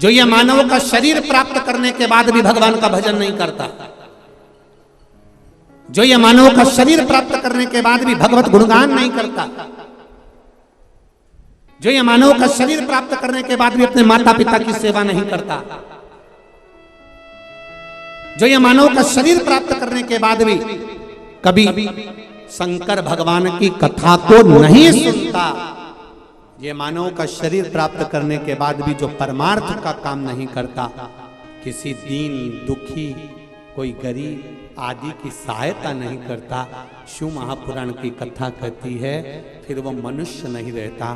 जो ये मानव का शरीर प्राप्त करने के बाद भी भगवान का भजन नहीं करता, जो ये मानव का शरीर प्राप्त करने के बाद भी भगवत गुणगान नहीं करता, जो ये मानव का शरीर प्राप्त करने के बाद भी अपने माता पिता की सेवा नहीं करता, जो ये मानव का शरीर प्राप्त करने के बाद भी कभी शंकर भगवान की कथा को नहीं सुनता, ये मानव का शरीर प्राप्त करने के बाद भी जो परमार्थ का काम नहीं करता, किसी दीन दुखी कोई गरीब आदि की सहायता नहीं करता, शिव महापुराण की कथा कहती है फिर वो मनुष्य नहीं रहता,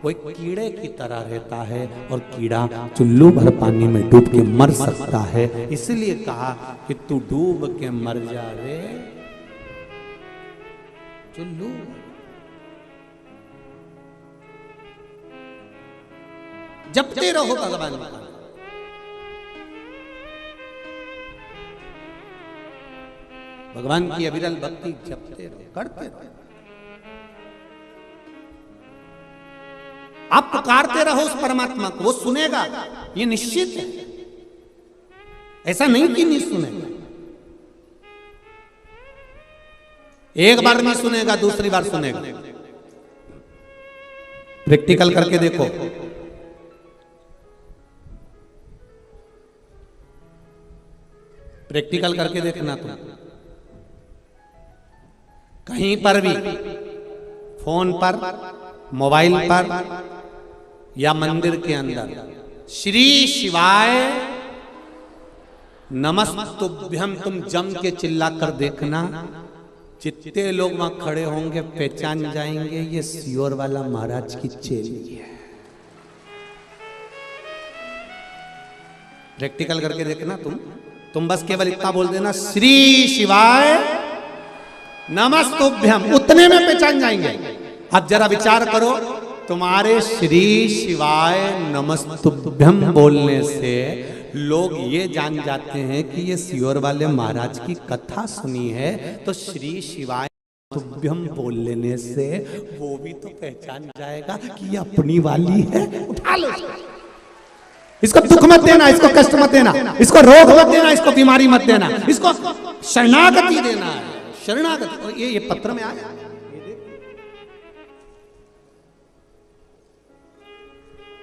वो एक कीड़े की तरह रहता है और कीड़ा चुल्लू भर पानी में डूब के मर सकता है। इसलिए कहा कि तू डूब के मर जा रे चुल्लू। जपते रहो भगवान का, भगवान की अविरल भक्ति जपते रहो, करते रहो। आप पुकारते रहो उस परमात्मा को, वो सुनेगा, ये निश्चित है। ऐसा नहीं कि नहीं सुनेगा, एक बार नहीं सुनेगा, दूसरी बार सुनेगा। प्रैक्टिकल करके देखो, प्रैक्टिकल करके देखना तुम। कहीं पर भी फोन पर, मोबाइल पर या मंदिर के अंदर श्री शिवाय नमस्तुभ्यम तुम जम के चिल्ला कर देखना, जितने लोग वहां खड़े होंगे पहचान जाएंगे ये सियोर वाला महाराज की चेली है। प्रैक्टिकल करके देखना तुम बस केवल इतना बोल देना श्री शिवाय नमस्तुभ्यम, उतने में पहचान जाएंगे। अब जरा विचार करो, तुम्हारे श्री शिवाय नमस्तुभ्यम बोलने से लोग ये जान जाते हैं कि ये सियोर वाले महाराज की कथा सुनी है, तो श्री शिवाय नमस्तुभ्यम बोल लेने से वो भी तो पहचान जाएगा कि ये अपनी वाली है। उठा लो इसको, दुख मत देना, इसको कष्ट मत देना, इसको रोग मत देना, इसको बीमारी मत देना, इसको शरणागति देना है, शरणागति। ये पत्र में आया,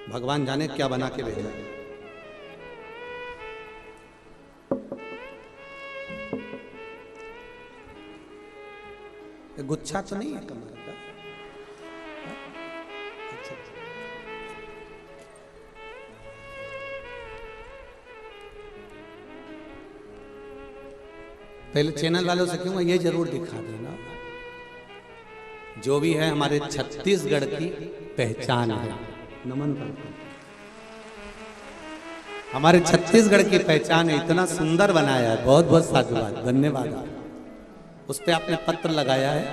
भगवान जाने क्या बना के भेजा। गुच्छा तो नहीं है कमर का? अच्छा। पहले चैनल वालों से क्यों ये जरूर दिखा देना, जो भी है हमारे छत्तीसगढ़ की पहचान है। नमन करता हूं, हमारे छत्तीसगढ़ की पहचान है, इतना सुंदर बनाया है, बहुत बहुत साधुवाद, धन्यवाद। उस पे आपने पत्र लगाया है।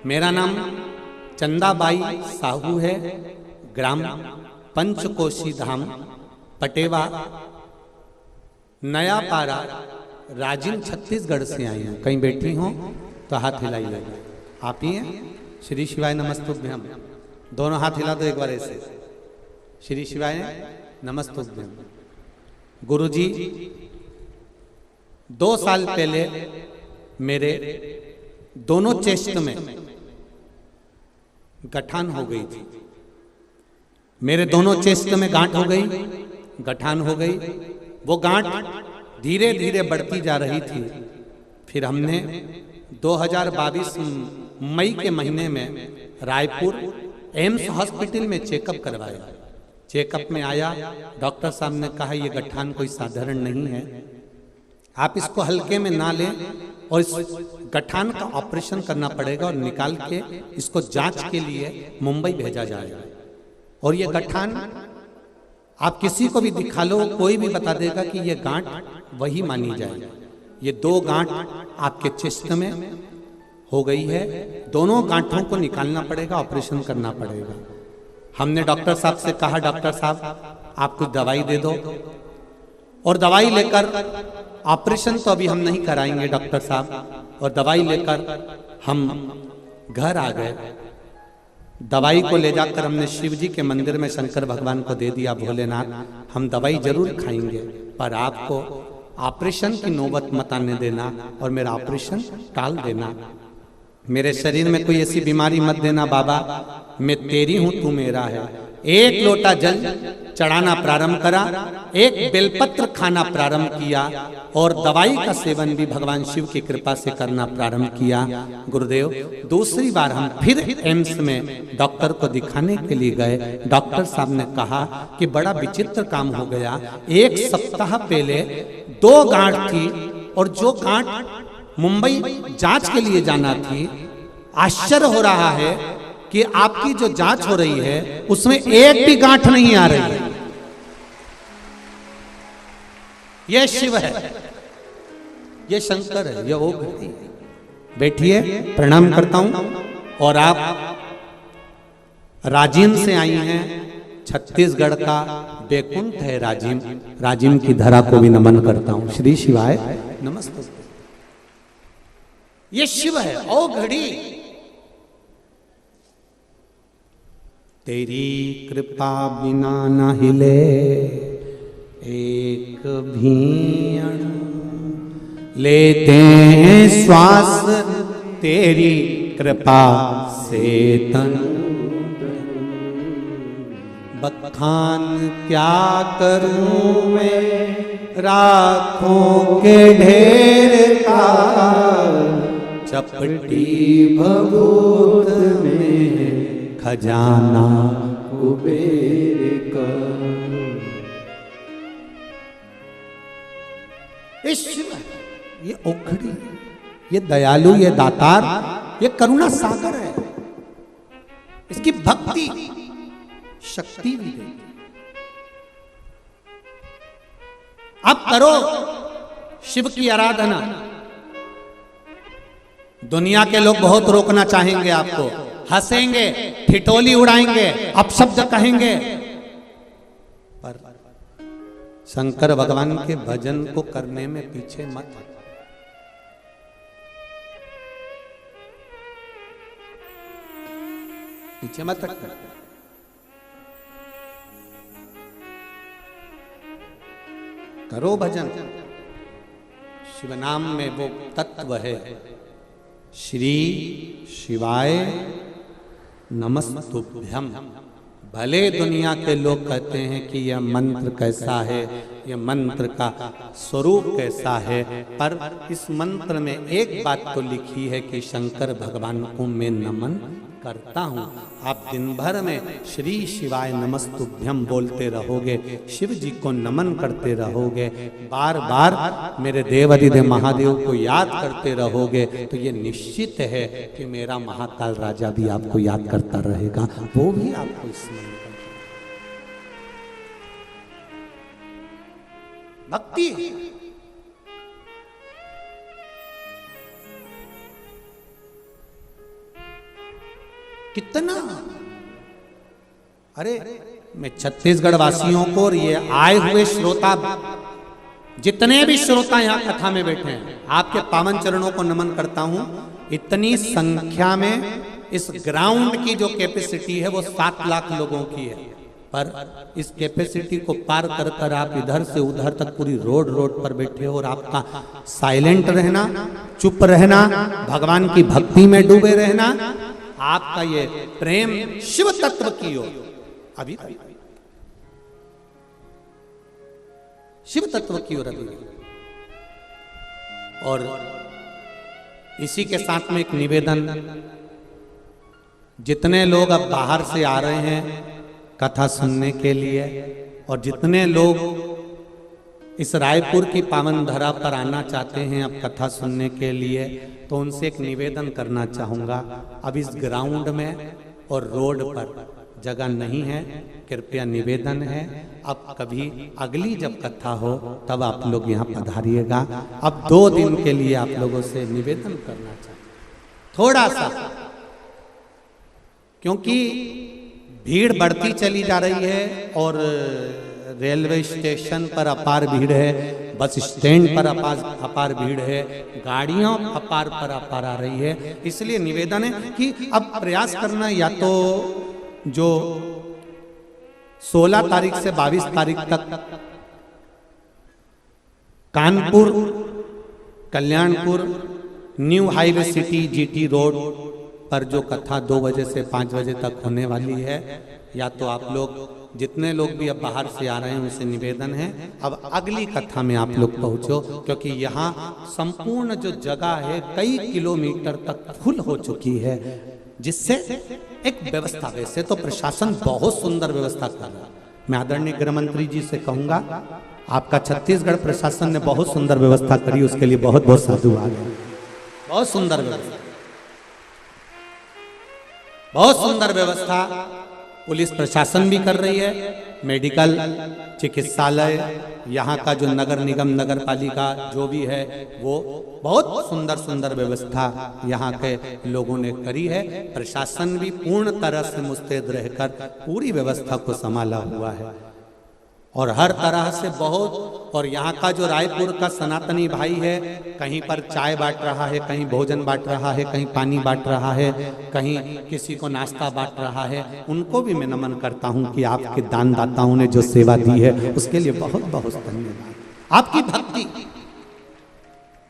मेरा नाम चंदाबाई साहू है, ग्राम पंचकोशी धाम, पटेवा, नया पारा, राजिम, छत्तीसगढ़ से आई हूँ। कहीं बैठी हो तो हाथ हिलाइए। आप ही हैं? श्री शिवाय नमस्तुभ्यम, दोनों हाथ हिला दो एक बार ऐसे। श्री शिवाय नमस्तुभ्यम। गुरुजी 2 साल पहले मेरे दोनों चेस्ट में गठान हो गई थी, मेरे दोनों चेस्ट में गांठ हो गई, गठान हो गई। वो गांठ धीरे धीरे बढ़ती जा रही थी। फिर हमने 2022 मई के महीने में रायपुर एम्स हॉस्पिटल में चेकअप करवाया। चेकअप में आया, डॉक्टर साहब ने कहा ये गठान कोई साधारण नहीं है, आप इसको हल्के में ना लें और इस गठान का ऑपरेशन करना पड़ेगा और निकाल के इसको जांच के लिए मुंबई भेजा जाएगा। और ये गठान आप किसी को भी दिखा लो, कोई भी बता देगा कि ये गांठ वही मानी जाएगी। ये 2 गांठ आपके चेस्ट में हो गई है, दोनों गांठों को निकालना पड़ेगा, ऑपरेशन करना पड़ेगा। हमने डॉक्टर साहब से कहा, डॉक्टर साहब आप कुछ दवाई दे दो, और दवाई लेकर, ऑपरेशन तो अभी हम नहीं कराएंगे डॉक्टर साहब, और दवाई लेकर हम घर आ गए। दवाई को ले जाकर हमने शिव जी के मंदिर में शंकर भगवान को दे दिया, भोलेनाथ हम दवाई जरूर खाएंगे पर आपको ऑपरेशन की नौबत मत आने देना और मेरा ऑपरेशन टाल देना, मेरे शरीर में कोई ऐसी बीमारी मत देना बाबा, मैं तेरी हूं तू मेरा है। एक लोटा जल चढ़ाना प्रारंभ करा, एक बेलपत्र खाना प्रारंभ किया और दवाई का सेवन भी भगवान शिव की कृपा से करना प्रारंभ किया। गुरुदेव दूसरी बार हम फिर एम्स में डॉक्टर को दिखाने के लिए गए। डॉक्टर साहब ने कहा कि बड़ा विचित्र काम हो गया, एक सप्ताह पहले 2 गांठ थी और जो गांठ मुंबई जांच के लिए जाना थी, आश्चर्य हो रहा है कि आपकी जो जांच हो रही है उसमें एक भी गांठ नहीं आ रही है। यह शिव है, यह शंकर है, यह ओम है। बैठिए, प्रणाम करता हूं। और आप राजिम से आई हैं, छत्तीसगढ़ का बैकुंठ है राजिम, राजिम की धरा को भी नमन करता हूं। श्री शिवाय नमस्ते। ये शिव है। ओ घड़ी तेरी कृपा बिना न हिले एक भी अणु, लेते हैं श्वास तेरी कृपा से तन, बखान क्या करूं मैं राखों के ढेर का, चपटी भभूत में खजाना कुबेर का। ये ओखड़ी, ये दयालु, ये दातार, ये करुणा सागर है। इसकी भक्ति शक्ति भी दे। अब करो शिव की आराधना। दुनिया के लोग बहुत रोकना चाहेंगे आपको, हंसेंगे, ठिठोली उड़ाएंगे, अपशब्द कहेंगे, पर शंकर भगवान के भजन को करने में पीछे मत। पीछे मत रख, करो भजन। शिव नाम में वो तत्व है। श्री शिवाय नमस्तुभ्यम। भले दुनिया के लोग कहते हैं कि यह मंत्र कैसा है, यह मंत्र का स्वरूप कैसा है, पर इस मंत्र में एक बात तो लिखी है कि शंकर भगवान को मैं नमन करता हूँ। आप दिन भर में श्री शिवाय नमस्तुभ्यम बोलते रहोगे, शिव जी को नमन करते रहोगे, बार बार मेरे देवाधिदेव महादेव को याद करते रहोगे, तो ये निश्चित है कि मेरा महाकाल राजा भी आपको याद करता रहेगा, वो भी आपको स्मरण करेगा। भक्ति कितना, अरे मैं छत्तीसगढ़ वासियों को और ये आए हुए श्रोता, जितने भी श्रोता यहाँ कथा में बैठे हैं, आपके पावन चरणों को नमन करता हूं। इतनी संख्या में इस ग्राउंड की जो कैपेसिटी है वो 7 लाख लोगों की है, पर इस कैपेसिटी को पार कर कर आप इधर से उधर तक पूरी रोड पर बैठे हो, और आपका साइलेंट रहना, चुप रहना, भगवान की भक्ति में डूबे रहना, आपका ये प्रेम शिव तत्व की ओर, अभी शिव तत्व की ओर अभी। और इसी के साथ में एक निवेदन, जितने लोग अब बाहर से आ रहे हैं कथा सुनने के लिए, और जितने लोग इस रायपुर की पावन धरा पर आना चाहते हैं अब कथा सुनने के लिए, तो उनसे एक निवेदन करना चाहूँगा। अब इस ग्राउंड में और रोड पर जगह नहीं है, कृपया निवेदन है, अब कभी अगली जब कथा हो तब आप लोग यहाँ पधारिएगा। अब 2 दिन के लिए आप लोगों से निवेदन करना चाहते थोड़ा सा, क्योंकि भीड़ बढ़ती चली जा रही है और रेलवे स्टेशन पर अपार भीड़ है। बस स्टैंड पर अपार भीड़ है, गाड़ियां अपार पर अपार आ रही है। इसलिए निवेदन है कि अब प्रयास करना, या तो जो 16 तारीख से 22 तारीख तक Kanpur, Kalyanpur, new highway city, GT road पर जो कथा 2 बजे से 5 बजे तक होने वाली है, या तो आप लोग जितने लोग भी अब बाहर से आ रहे हैं उनसे निवेदन है अब अगली कथा में आप लोग पहुंचो, क्योंकि यहाँ संपूर्ण जो जगह है कई किलोमीटर तक फुल हो चुकी है, जिससे एक व्यवस्था, वैसे तो प्रशासन बहुत सुंदर व्यवस्था कर रहा है। मैं आदरणीय गृह मंत्री जी से कहूंगा, आपका छत्तीसगढ़ प्रशासन ने बहुत सुंदर व्यवस्था करी, उसके लिए बहुत बहुत साधुवाद है। बहुत सुंदर व्यवस्था, बहुत सुंदर व्यवस्था पुलिस प्रशासन भी कर रही है। मेडिकल, चिकित्सालय, यहाँ का जो नगर निगम, नगर पालिका जो भी है, वो बहुत सुंदर सुंदर व्यवस्था यहाँ के लोगों ने करी है। प्रशासन भी पूर्ण तरह से मुस्तैद रहकर पूरी व्यवस्था को संभाला हुआ है और हर तरह से बहुत। और यहाँ का जो रायपुर का सनातनी भाई है, कहीं पर चाय बांट रहा है, कहीं भोजन बांट रहा है, कहीं पानी बांट रहा है, कहीं किसी को नाश्ता बांट रहा है, उनको भी मैं नमन करता हूँ कि आपके दानदाताओं ने जो सेवा दी है उसके लिए बहुत बहुत धन्यवाद। आपकी भक्ति।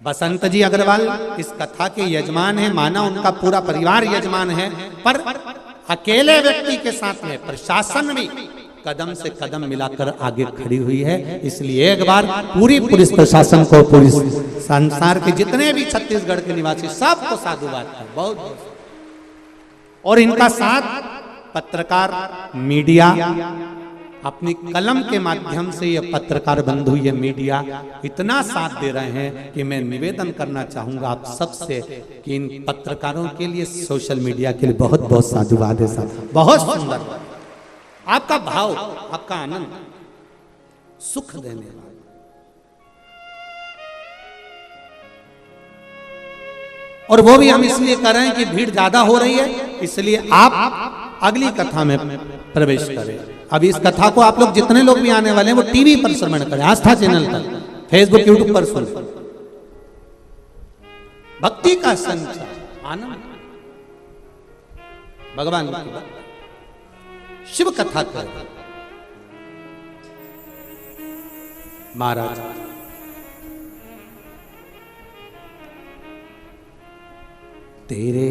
बसंत जी अग्रवाल इस कथा के यजमान है, माना उनका पूरा परिवार यजमान है, पर अकेले व्यक्ति के साथ में प्रशासन भी कदम से कदम मिलाकर आगे खड़ी हुई है। इसलिए एक बार पूरी पुलिस प्रशासन को, पुलिस संसार के जितने भी छत्तीसगढ़ के निवासी, सबको साधुवाद है बहुत। और इनका साथ पत्रकार, मीडिया, अपनी कलम के माध्यम से ये पत्रकार बंधु, ये मीडिया इतना साथ दे रहे हैं कि मैं निवेदन करना चाहूंगा आप सबसे कि इन पत्रकारों के लिए, सोशल मीडिया के लिए बहुत बहुत साधुवाद है साहब। बहुत सुंदर आपका भाव, आपका आनंद, सुख देने वाला। और वो भी हम इसलिए कर रहे हैं कि भीड़ ज्यादा हो रही है, इसलिए आप अगली कथा में प्रवेश करें। अब इस कथा को आप लोग जितने लोग भी आने वाले हैं वो टीवी पर श्रवण करें, आस्था चैनल पर, फेसबुक, यूट्यूब पर सुन। भक्ति का संचार, आनंद, भगवान की भक्ति, शिव कथा कर महाराज। तेरे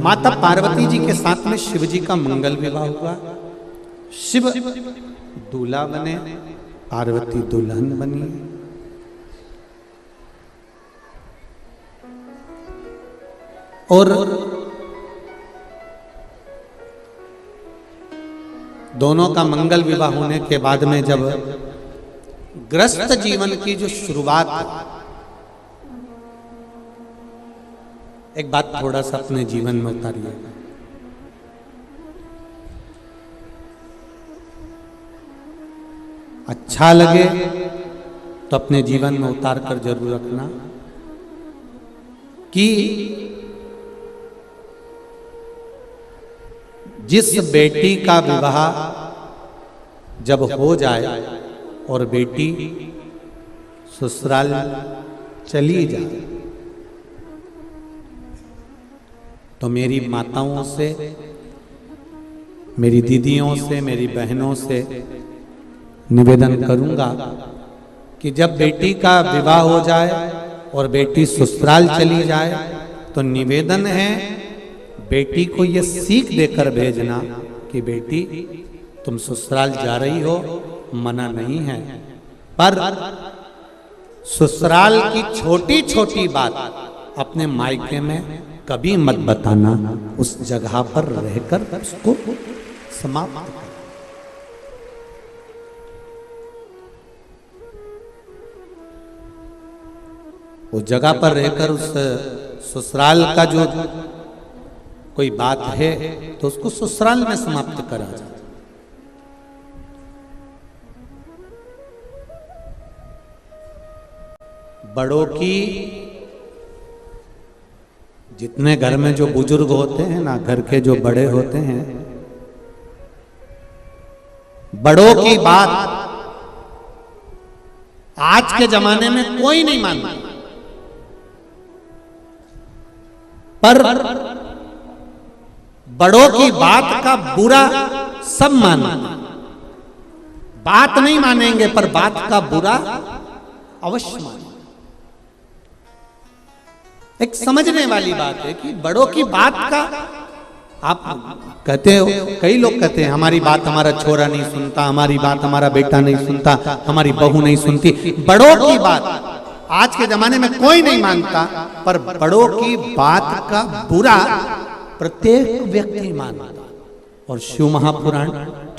माता पार्वती जी के साथ में शिव जी का मंगल विवाह हुआ। शिव दूल्हा बने, पार्वती दुल्हन बनी। और दोनों का मंगल विवाह होने के बाद में जब ग्रस्त जीवन की जो शुरुआत, एक बात थोड़ा सा अपने जीवन में उतारिए। अच्छा लगे तो अपने जीवन में उतार कर जरूर रखना कि जिस बेटी का विवाह जब हो जाए और बेटी ससुराल चली जाए, तो मेरी माताओं से, मेरी दीदियों से, मेरी बहनों से निवेदन करूंगा कि जब बेटी का विवाह हो जाए और बेटी ससुराल चली जाए, तो निवेदन है बेटी को ये सीख देकर भेजना कि बेटी तुम ससुराल जा रही हो, मना नहीं है, पर ससुराल की छोटी छोटी बात अपने मायके में कभी मत बताना, उस जगह पर रहकर उसको समाप्त। उस जगह पर रहकर उस ससुराल का जो कोई बात है तो उसको ससुराल में समाप्त करा जाए। बड़ों की, जितने घर में जो बुजुर्ग होते हैं ना, घर के जो बड़े होते हैं, बड़ों की बात आज के जमाने में कोई नहीं मानता, पर बड़ों की बात का बुरा सब मानते। बात नहीं मानेंगे पर बात का बुरा अवश्य मानेंगे। एक समझने वाली बात है कि बड़ों की बात का, आप कहते हो, कई लोग कहते हैं हमारी बात हमारा छोरा नहीं सुनता, हमारी बात हमारा बेटा नहीं सुनता, हमारी बहू नहीं सुनती। बड़ों की बात आज के जमाने में कोई नहीं मानता, पर बड़ों की बात का बुरा प्रत्येक व्यक्ति मानता। और शिव महापुराण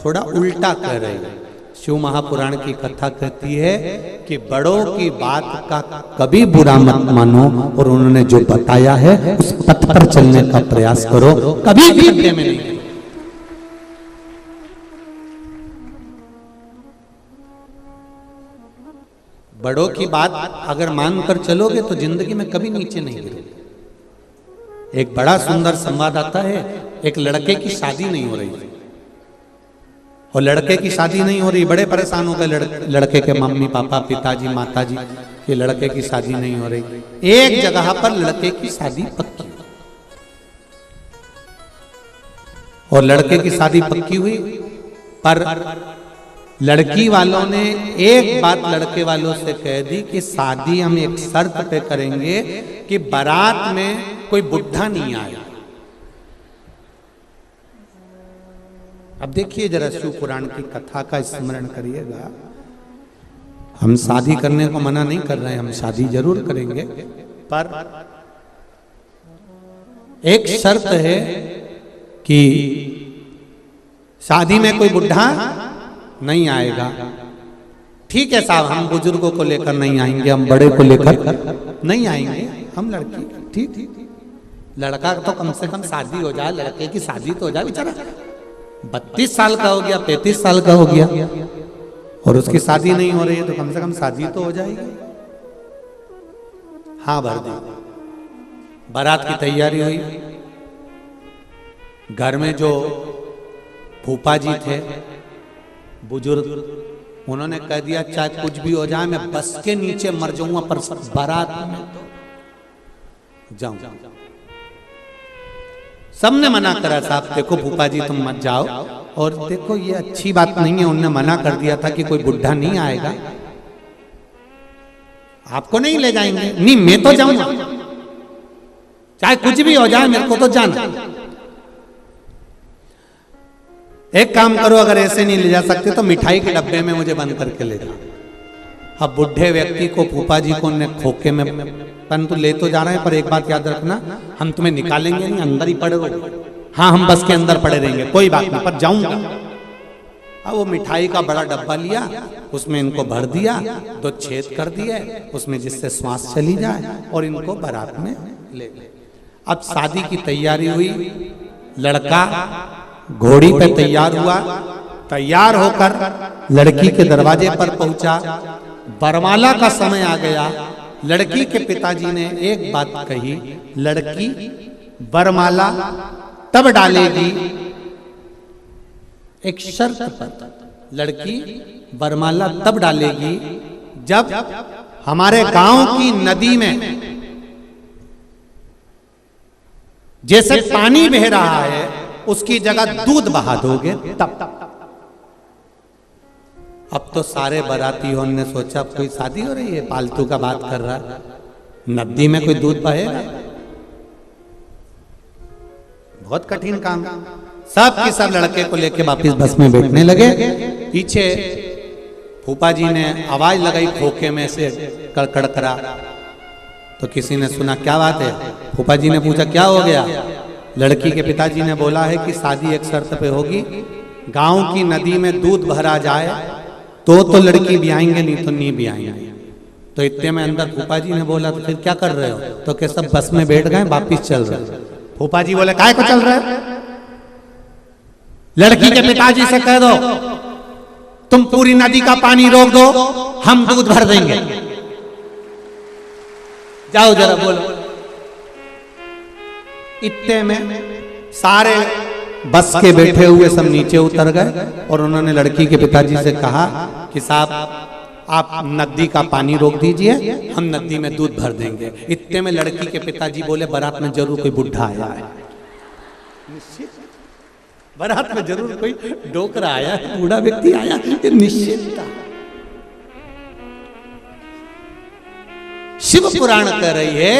थोड़ा उल्टा कह रहे हैं। शिव महापुराण की कथा कहती है कि बड़ों की बात का कभी बुरा मत मानो, और उन्होंने जो बताया है उस पथ पर चलने का प्रयास करो, कभी भी खड्डे में नहीं। बड़ों की बात अगर मानकर चलोगे तो जिंदगी में कभी नीचे नहीं गिरोगे। एक बड़ा सुंदर संवाद आता है, एक लड़के की शादी नहीं हो रही और लड़के की शादी नहीं हो रही, बड़े परेशान हो गए लड़के के मम्मी पापा, पिताजी, माताजी कि लड़के की शादी नहीं हो रही। एक जगह पर लड़के की शादी पक्की, और लड़के की शादी पक्की हुई, पर लड़की वालों ने एक बात लड़के वालों से कह दी कि शादी हम एक शर्त पे करेंगे कि बारात में कोई बुढ़ा नहीं आए। अब देखिए जरा शिव पुराण की कथा का स्मरण करिएगा। हम शादी करने को मना नहीं कर रहे हैं, हम शादी जरूर करेंगे, पर एक शर्त है कि शादी में कोई बुढ़ा नहीं आएगा। ठीक है साहब, हम बुजुर्गों को लेकर नहीं आएंगे, हम बड़े को लेकर नहीं आएंगे, हम लड़की, ठीक, लड़का तो कम से कम शादी हो जाए, लड़के की शादी तो हो जाए। बेचारा 32 साल का हो गया, 35 साल का हो गया और उसकी शादी नहीं हो रही है, तो कम से कम शादी तो हो जाएगी। हाँ भर दी। बारात की तैयारी हुई। घर में जो फूफा जी थे बुजुर्ग, उन्होंने कह दिया चाहे कुछ भी हो जाए, मैं बस के नीचे मर जाऊंगा पर बारात में तो जाऊं। सबने मना करा, साहब देखो फूफा जी तुम मत जाओ, और देखो ये अच्छी बात नहीं है, उन्होंने मना कर दिया था कि कोई बुढ़ा नहीं आएगा, आपको नहीं ले जाएंगे। नहीं मैं तो जाऊंगा, चाहे कुछ भी हो जाए मेरे को तो जाना। एक काम करो, अगर ऐसे नहीं ले जा सकते तो मिठाई के डब्बे में मुझे बंद करके ले जाओ। अब बुढ़े व्यक्ति को फूफा जी को ने खोखे में, परंतु ले तो जा रहे हैं, पर एक बात याद रखना, हम तुम्हें निकालेंगे नहीं, अंदर ही पड़े रहो। हाँ हम बस के अंदर पड़े रहेंगे, कोई बात नहीं, पर जाऊंगा। अब वो मिठाई का बड़ा डब्बा लिया, उसमें इनको भर दिया, 2 छेद कर दिए उसमें जिससे श्वास चली जाए, और इनको बारात में ले गए। अब शादी की तैयारी हुई। लड़का घोड़ी पे तैयार हुआ, तैयार होकर लड़की के दरवाजे पर पहुंचा। वरमाला का समय आ गया। लड़की के पिताजी ने एक बात कही, लड़की वरमाला तब डालेगी, एक शर्त पर, लड़की वरमाला तब डालेगी जब हमारे गांव की नदी में जैसे पानी बह रहा है उसकी जगह दूध बहा दोगे तब। अब तो सारे बारातियों ने सोचा अब कोई शादी हो रही है, फालतू का बात कर रहा है, नदी में कोई दूध बहेगा, बहुत कठिन काम। सब के सब लड़के को लेके वापिस बस में बैठने लगे। पीछे फूफा जी ने आवाज लगाई खोखे में से कड़कड़ करा, तो किसी ने सुना क्या बात है। फूफा जी ने पूछा क्या हो गया। लड़की के पिताजी ने बोला है कि शादी एक शर्त पे होगी, गांव की नदी में दूध भरा जाए तो लड़की भी आएंगे, नहीं तो नहीं भी आएंगे। तो इतने में अंदर फूफा जी ने बोला तो फिर क्या कर रहे हो, तो के सब बस में बैठ गए, वापिस चल रहे। फूफा जी बोले काहे को चल रहे, लड़की के पिताजी से कह दो तुम पूरी नदी का पानी रोक दो, हम दूध भर देंगे, जाओ जरा बोलो। इतने में सारे बस के बैठे हुए सब नीचे उतर गए और उन्होंने लड़की के पिताजी से कहा कि साहब आप नदी का पानी रोक दीजिए, हम नदी में दूध भर देंगे। इतने में लड़की के पिताजी बोले बारात में जरूर कोई बुढ़ा आया है, निश्चित बारात में जरूर कोई डोकरा आया है, बूढ़ा व्यक्ति आया, ये निश्चित था। शिव पुराण कह रही है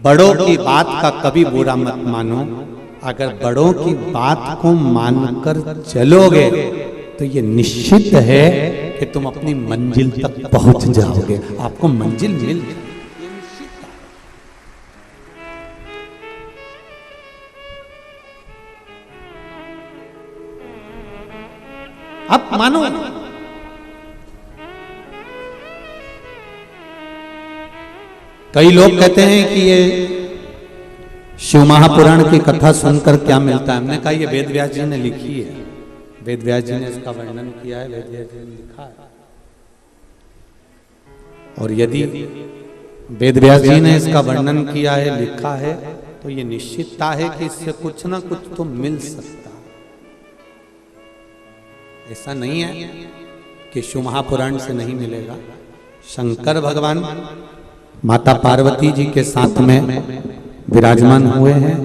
बड़ों की बात का कभी बुरा मत मानो, अगर बड़ों की बात को मानकर चलोगे तो ये निश्चित है कि तुम अपनी मंजिल तक पहुंच जाओगे, आपको मंजिल मिल जाएगी। अब मानो कई लोग कहते हैं कि ये शिव महापुराण की कथा सुनकर क्या मिलता है। हमने कहा ये वेद व्यास जी ने लिखी है, वेद व्यास जी ने इसका वर्णन किया है, वेद व्यास जी ने लिखा है। और यदि वेद व्यास जी ने इसका वर्णन किया है, लिखा है, तो ये निश्चितता है कि इससे कुछ ना कुछ तो मिल सकता है। ऐसा नहीं है कि शिव महापुराण से नहीं मिलेगा। शंकर भगवान माता पार्वती जी के साथ में विराजमान हुए हैं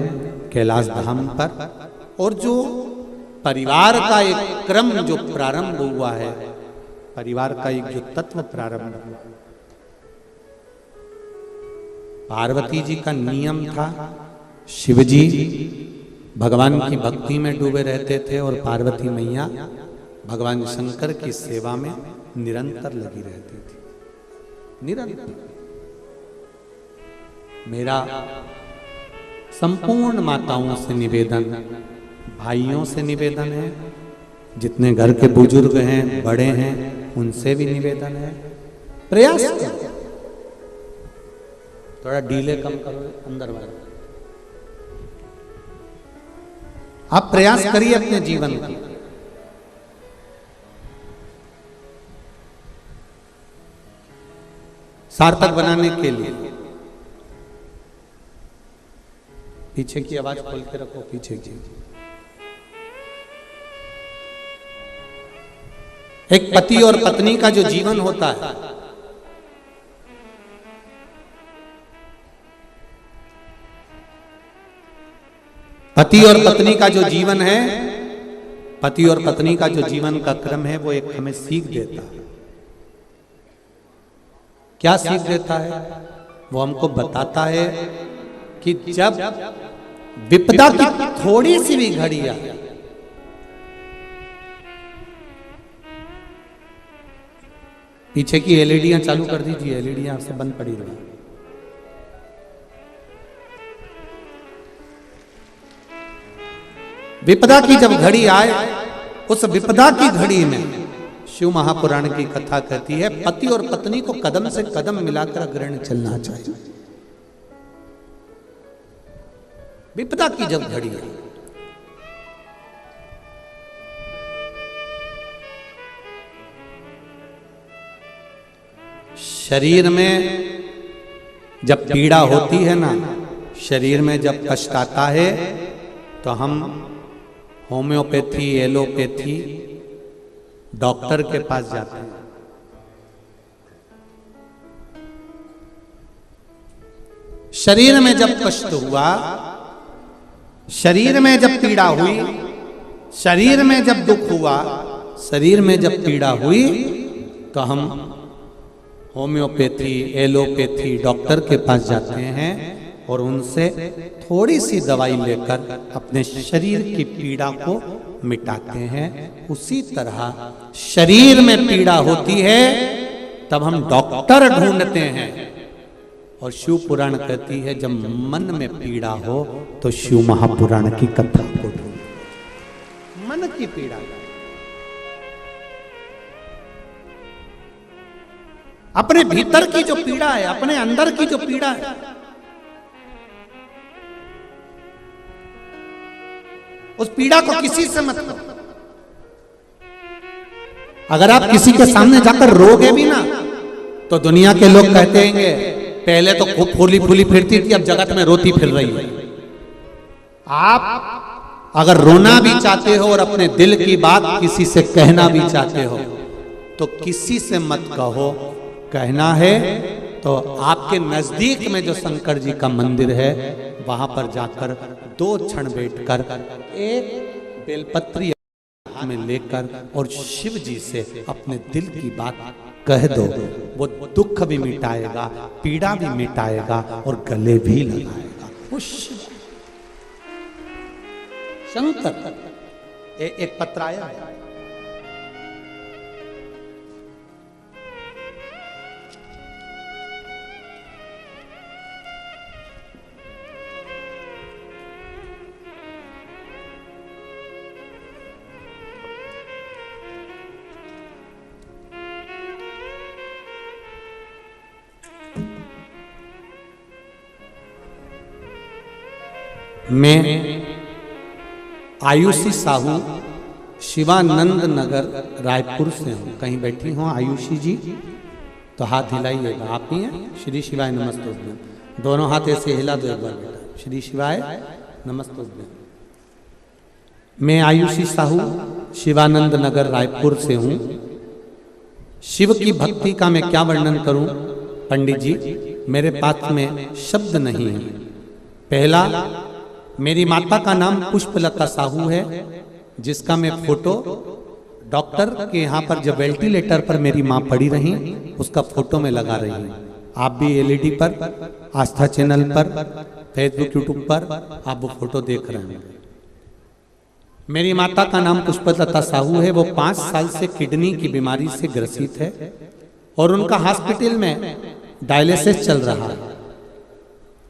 कैलाश धाम पर, और जो परिवार का एक क्रम जो प्रारंभ हुआ है, परिवार का एक जो तत्व प्रारंभ हुआ, पार्वती जी का नियम था, शिव जी भगवान की भक्ति में डूबे रहते थे और पार्वती मैया भगवान शंकर की सेवा में निरंतर लगी रहती थी, निरंतर। मेरा संपूर्ण माताओं से निवेदन, भाइयों से निवेदन है, जितने घर के बुजुर्ग हैं, बड़े हैं, उनसे भी निवेदन है, प्रयास करो, थोड़ा डीले कम करो, अंदर वाले आप प्रयास करिए अपने जीवन का। सार्थक बनाने के लिए। पीछे की आवाज खोल के रखो, पीछे की। एक पति और पत्नी का जो जीवन होता है, पति और पत्नी का जो जीवन है, पति और पत्नी का जो जीवन का क्रम है, वो एक हमें सीख देता है। क्या सीख देता है? वो हमको बताता है कि जब विपदा की थोड़ी सी भी घड़ी आए, पीछे की एलईडियां चालू कर दीजिए, एलईडियां से बंद पड़ी रही। विपदा की जब घड़ी आए, उस विपदा की घड़ी में शिव महापुराण की कथा कहती है पति और पत्नी को कदम से कदम मिलाकर अग्रणी चलना चाहिए। विपदा की जब घड़ी है, शरीर में जब पीड़ा होती है ना, शरीर में जब कष्ट आता है, तो हम होम्योपैथी, एलोपैथी, डॉक्टर के पास जाते हैं। शरीर में जब कष्ट हुआ, शरीर में जब पीड़ा हुई, शरीर में जब दुख हुआ, शरीर में जब पीड़ा हुई, तो हम होम्योपैथी, एलोपैथी, डॉक्टर के पास जाते हैं और उनसे थोड़ी सी दवाई लेकर अपने शरीर की पीड़ा को मिटाते हैं। उसी तरह शरीर में पीड़ा होती है, तब हम डॉक्टर ढूंढते हैं। और शिव पुराण कहती है जब मन में पीड़ा हो तो शिव महापुराण की कथा को ढूंढो। मन की पीड़ा, अपने भीतर की जो पीड़ा है, अपने अंदर की जो पीड़ा है, उस पीड़ा को किसी से मत करो। अगर आप किसी के सामने जाकर रोगे भी ना, तो दुनिया के लोग कहते हैं पहले तो खूब फूली फूली फिरती थी, अब जगत में रोती फिर रही है। आप अगर रोना भी चाहते हो और अपने दिल की बात किसी से कहना भी चाहते हो तो किसी से मत कहो। कहना है तो आपके नजदीक में जो शंकर जी का मंदिर है वहां पर जाकर 2 क्षण बैठकर एक बेलपत्री में लेकर और शिव जी से अपने दिल की बात कह दो। वो दुख भी मिटाएगा, पीड़ा भी मिटाएगा और गले भी लगाएगा। वो शंकर एक पत्र आया है, मैं आयुषी साहू शिवानंद नगर रायपुर से हूँ। कहीं बैठी हूँ आयुषी जी तो हाथ हिलाइएगा। आप ही हैं? श्री शिवाय नमस्तुभ्यम। दोनों हाथ ऐसे हिला दो एक बार बेटा। श्री शिवाय नमस्तुभ्यम। मैं आयुषी साहू शिवानंद नगर रायपुर से हूँ। शिव की भक्ति का मैं क्या वर्णन करूं पंडित जी, मेरे पास में शब्द नहीं है। पहला, मेरी माता का नाम पुष्पलता साहू है, जिसका मैं फोटो डॉक्टर के यहाँ पर जब वेंटिलेटर पर मेरी माँ पड़ी रही उसका फोटो में लगा रही हूँ। आप भी एलईडी पर, आस्था चैनल पर, फेसबुक यूट्यूब पर आप वो फोटो देख रहे हैं। मेरी माता का नाम पुष्पलता साहू है। वो 5 साल से किडनी की बीमारी से ग्रसित है और उनका हॉस्पिटल में डायलिसिस चल रहा है।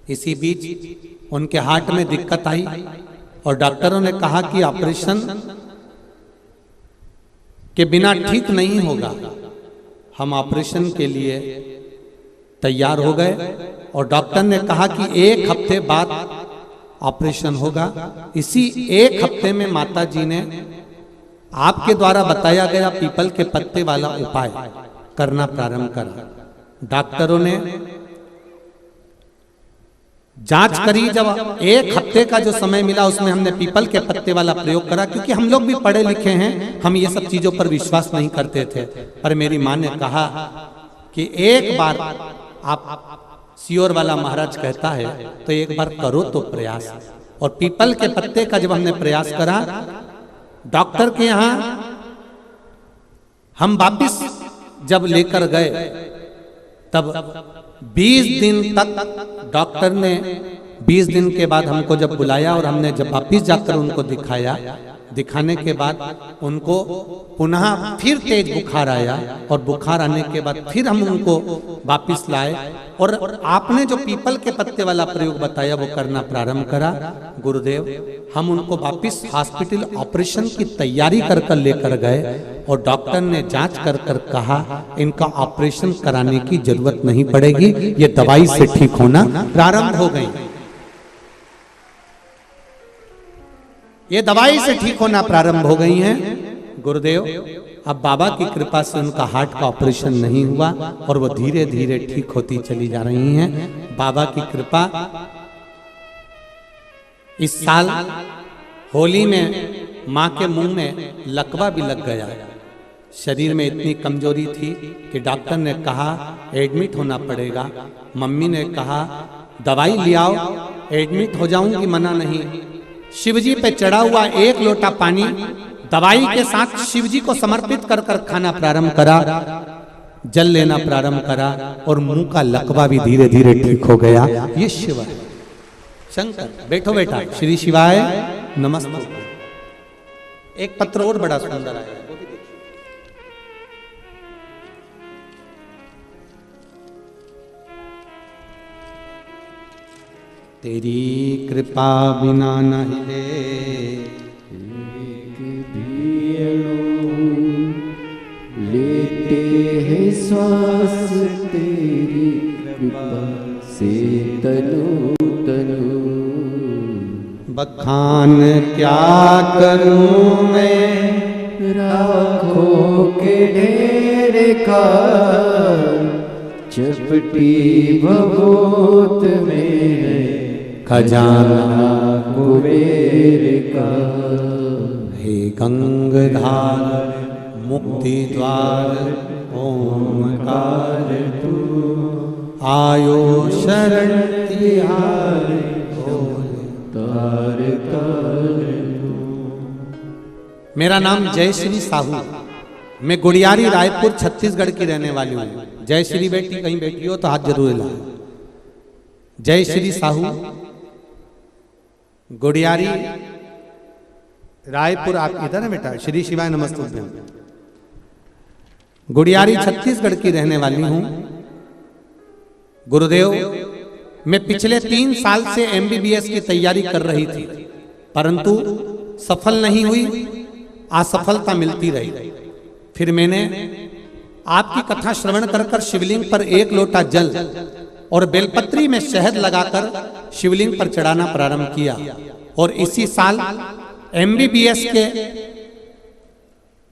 इसी बीच उनके हार्ट में दिक्कत आई और डॉक्टरों ने कहा कि ऑपरेशन के बिना ठीक नहीं होगा। हम ऑपरेशन के लिए तैयार हो गए और डॉक्टर ने कहा कि 1 हफ्ते बाद ऑपरेशन होगा। इसी 1 हफ्ते में माता जी ने आपके द्वारा बताया गया पीपल के पत्ते वाला उपाय करना प्रारंभ करा। डॉक्टरों ने जांच करी। जब 1 हफ्ते का जो समय मिला उसमें हमने पीपल के पत्ते वाला प्रयोग करा, क्योंकि हम लोग भी पढ़े लिखे हैं, हम ये सब चीजों पर विश्वास नहीं करते थे। पर मेरी माँ ने कहा कि एक बार आप सियोर वाला महाराज कहता है तो एक बार करो तो प्रयास। और पीपल के पत्ते का जब हमने प्रयास करा, डॉक्टर के यहां हम वापिस जब लेकर गए तब 20 दिन तक डॉक्टर ने 20 दिन के बाद हमको जब बुलाया और हमने जब वापिस जाकर उनको दिखाया, दिखाने के बाद उनको पुनः फिर तेज बुखार आया और बुखार आने के बाद फिर हम उनको वापिस लाए और आपने जो पीपल के पत्ते वाला प्रयोग बताया वो करना प्रारंभ करा। गुरुदेव, हम उनको वापिस हॉस्पिटल ऑपरेशन की तैयारी कर कर लेकर गए और डॉक्टर ने जांच कर कर कहा इनका ऑपरेशन कराने की जरूरत नहीं पड़ेगी, ये दवाई से ठीक होना प्रारंभ हो गई। ये दवाई से ठीक होना प्रारंभ हो गई हैं। गुरुदेव, अब बाबा की कृपा से उनका हार्ट का ऑपरेशन नहीं हुआ और वो धीरे धीरे ठीक होती चली जा रही हैं। बाबा की कृपा। इस साल होली में माँ के मुंह में लकवा भी लग गया। शरीर में इतनी कमजोरी थी कि डॉक्टर ने कहा एडमिट होना पड़ेगा। मम्मी ने कहा दवाई ले आओ, एडमिट हो जाऊंगी, मना नहीं। शिवजी पे चढ़ा हुआ 1 लोटा पानी दवाई के साथ शिवजी को समर्पित कर कर खाना प्रारंभ करा, जल लेना प्रारंभ करा और मुंह का लकवा भी धीरे धीरे ठीक हो गया। ये शिव है। शंकर, बैठो बेटा। श्री शिवाय नमस्ते। एक पत्र और बड़ा सुंदर आया, तेरी कृपा बिना न हिले लेते हैं श्वास तेरी कृपा से तनु तनु। बखान क्या करूं मैं राखों के ढेर का, चपटी भभूत में खजाना कुबेर का। हे गंगाधार मुक्ति द्वार ओंकार तू आयो शरण तिहारी तार कर तू। मेरा नाम जयश्री साहू, मैं गुड़ियारी रायपुर छत्तीसगढ़ की रहने वाली हूँ। जयश्री बेटी कहीं बैठी हो तो हाथ जरूर हिलाओ। जयश्री साहू, गुड़ियारी रायपुर, आप इधर है बेटा? श्री शिवाय नमस्तुभ्यम। गुड़ियारी छत्तीसगढ़ की रहने वाली हूं। गुरुदेव, मैं पिछले 3 साल से एमबीबीएस की तैयारी कर रही थी, परंतु सफल नहीं हुई, असफलता मिलती रही। फिर मैंने आपकी कथा श्रवण कर शिवलिंग पर 1 लोटा जल और बेलपत्री में शहद लगाकर शिवलिंग पर चढ़ाना प्रारंभ किया, और इसी साल एमबीबीएस के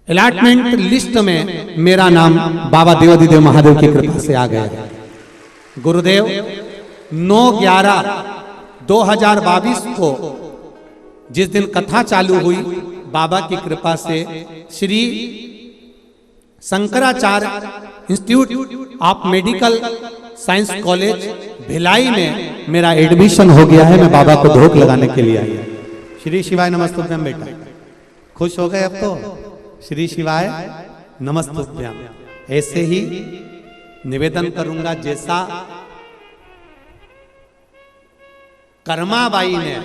अलॉटमेंट लिस्ट में मेरा नाम बाबा देवादिदेव महादेव की कृपा से आ गया। गुरुदेव, 9/11/2022 को जिस दिन कथा चालू हुई, बाबा की कृपा से Shri Shankaracharya institute of medical science college Bhilai में मेरा एडमिशन हो गया है। मैं बाबा को धोख लगाने के लिए आया। श्री शिवाय नमस्तुभ्यम बेटा, खुश हो गए अब तो? श्री शिवाय नमस्तुभ्यम। ऐसे ही निवेदन करूंगा, जैसा कर्माबाई ने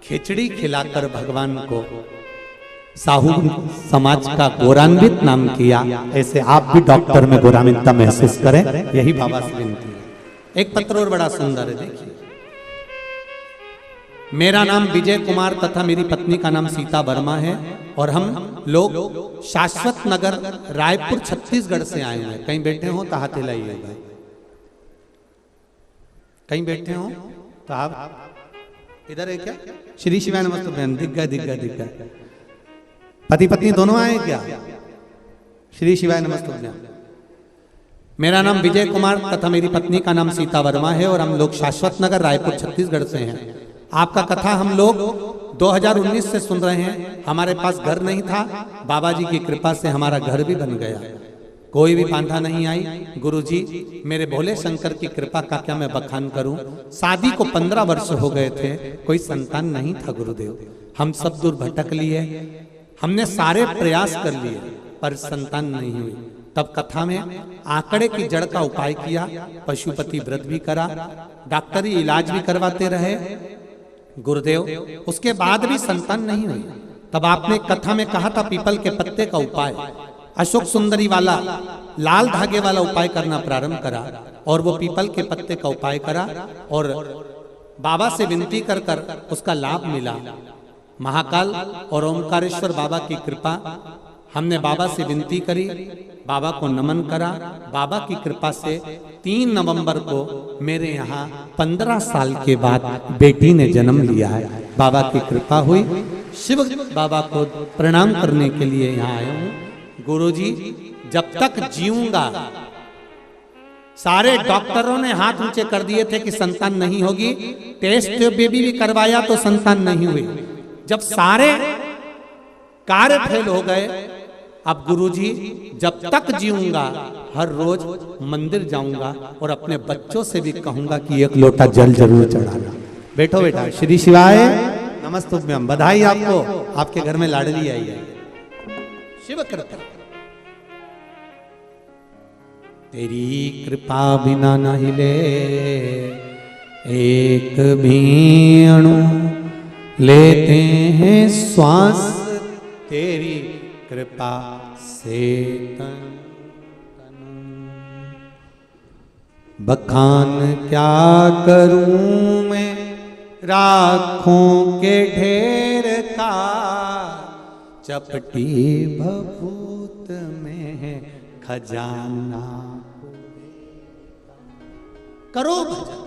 खिचड़ी खिलाकर भगवान को साहू समाज का गौरवान्वित नाम किया, ऐसे आप भी डॉक्टर में गौरवान्वितता महसूस करें, यही बाबा से विनती है। एक पत्र और बड़ा सुंदर है, देखिए। मेरा नाम विजय कुमार तथा मेरी पत्नी का नाम सीता वर्मा है, और हम लोग शाश्वत नगर रायपुर छत्तीसगढ़ से आए हैं। कहीं बैठे हो तो हाथ हिलाइएगा। कहीं बैठे हो तो आप इधर है क्या? श्री शिवाय नमस्तुभ्यम। दिख गए। पति पत्नी दोनों आए क्या? श्री शिवाय नमस्तुभ्यम। मेरा नाम विजय कुमार तथा मेरी पत्नी का नाम सीता वर्मा है, और हम लोग शाश्वत नगर रायपुर छत्तीसगढ़ से हैं। आपका कथा हम लोग 2019 से सुन रहे हैं। हमारे पास घर नहीं था, बाबा जी की कृपा से हमारा घर भी बन गया। कोई भी बाधा नहीं आई। गुरुजी, मेरे भोले शंकर की कृपा का क्या मैं बखान करूं। शादी को 15 वर्ष हो गए थे, कोई संतान नहीं था। गुरुदेव, हम सब दूर भटक लिए, हमने सारे प्रयास कर लिए, पर संतान नहीं हुई। तब कथा में आंकड़े की जड़ का उपाय किया, पशुपति व्रत भी करा, डॉक्टरी इलाज भी करवाते रहे। गुरुदेव, उसके बाद भी संतान नहीं हुई। तब आपने कथा में कहा था पीपल के पत्ते का उपाय, अशोक सुंदरी वाला लाल धागे वाला उपाय करना प्रारंभ करा, और वो पीपल के पत्ते का उपाय करा, और बाबा से विनती कर उसका लाभ मिला। महाकाल और ओमकारेश्वर बाबा की कृपा, हमने बाबा से विनती करी, बाबा को नमन करा। बाबा की कृपा से 3 नवंबर को मेरे यहाँ 15 साल के बाद बेटी ने जन्म लिया है। बाबा की कृपा हुई। शिव बाबा को प्रणाम करने के लिए यहाँ आया हूँ। गुरुजी, जब तक जीऊंगा, सारे डॉक्टरों ने हाथ ऊंचे कर दिए थे कि संतान नहीं होगी, टेस्ट बेबी भी करवाया तो संतान नहीं हुई। जब सारे कार्य फेल हो गए, अब गुरुजी, जब तक जीऊंगा हर रोज मंदिर जाऊंगा और अपने बच्चों से भी कहूंगा कि 1 लोटा जल जरूर चढ़ाना। बैठो बेटा। श्री शिवाय नमस्तुभ्यम। बधाई आपको, आपके घर में लाडली आई है। शिव कृपा, तेरी कृपा बिना न हिले एक भी अणु, लेते हैं श्वास तेरी कृपा से तन। बखान क्या करूं मैं राखों के ढेर का, चपटी भभूत में है खजाना। करो भजन,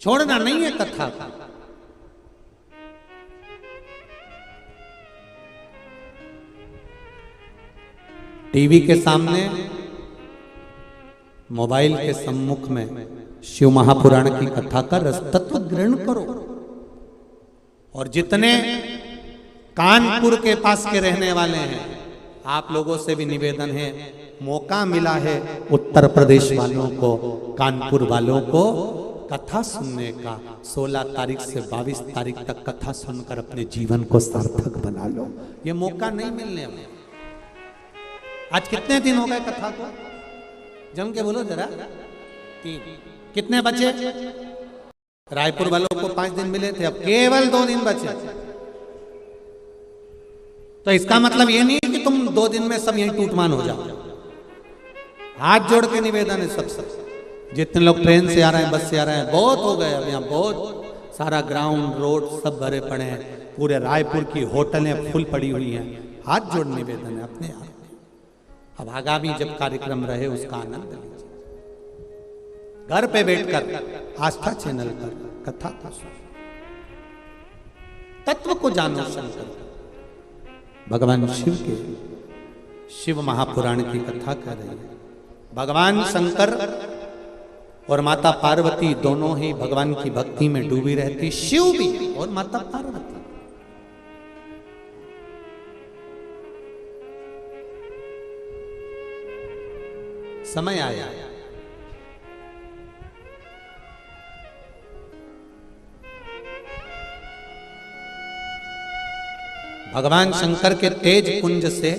छोड़ना नहीं है कथा का। टीवी के सामने, मोबाइल के सम्मुख में शिव महापुराण की कथा का रस तत्व ग्रहण करो। और जितने कानपुर के पास के रहने वाले हैं, आप लोगों से भी निवेदन है, मौका मिला है उत्तर प्रदेश वालों को, कानपुर वालों को कथा सुनने का, 16 तारीख से 22 तारीख तक कथा सुनकर अपने जीवन को सार्थक बना लो। ये मौका नहीं मिलने वाला। आज कितने दिन हो गए कथा को? जम के बोलो जरा। 3। कितने बचे? रायपुर वालों को 5 दिन मिले थे, अब केवल 2 दिन बचे। तो इसका मतलब ये नहीं है कि तुम 2 दिन में सब यहीं टूटमान हो जाओ। हाथ जोड़ के निवेदन है सब जितने लोग ट्रेन से आ रहे हैं, बस से आ रहे हैं, बहुत हो गए। अब यहाँ बहुत सारा ग्राउंड रोड सब भरे पड़े हैं, पूरे रायपुर की होटलें फुल पड़ी हुई हैं। हाथ जोड़ निवेदन है अपने आप। अब आगामी जब कार्यक्रम रहे उसका आनंद लीजिए। घर पे बैठकर आस्था चैनल पर कथा को सुनो, तत्व को जानो। शंकर भगवान शिव के शिव महापुराण की कथा कर रही है। भगवान शंकर और माता पार्वती दोनों ही भगवान की भक्ति में डूबी रहती, शिव भी और माता पार्वती। समय आया, भगवान शंकर के तेज कुंज से,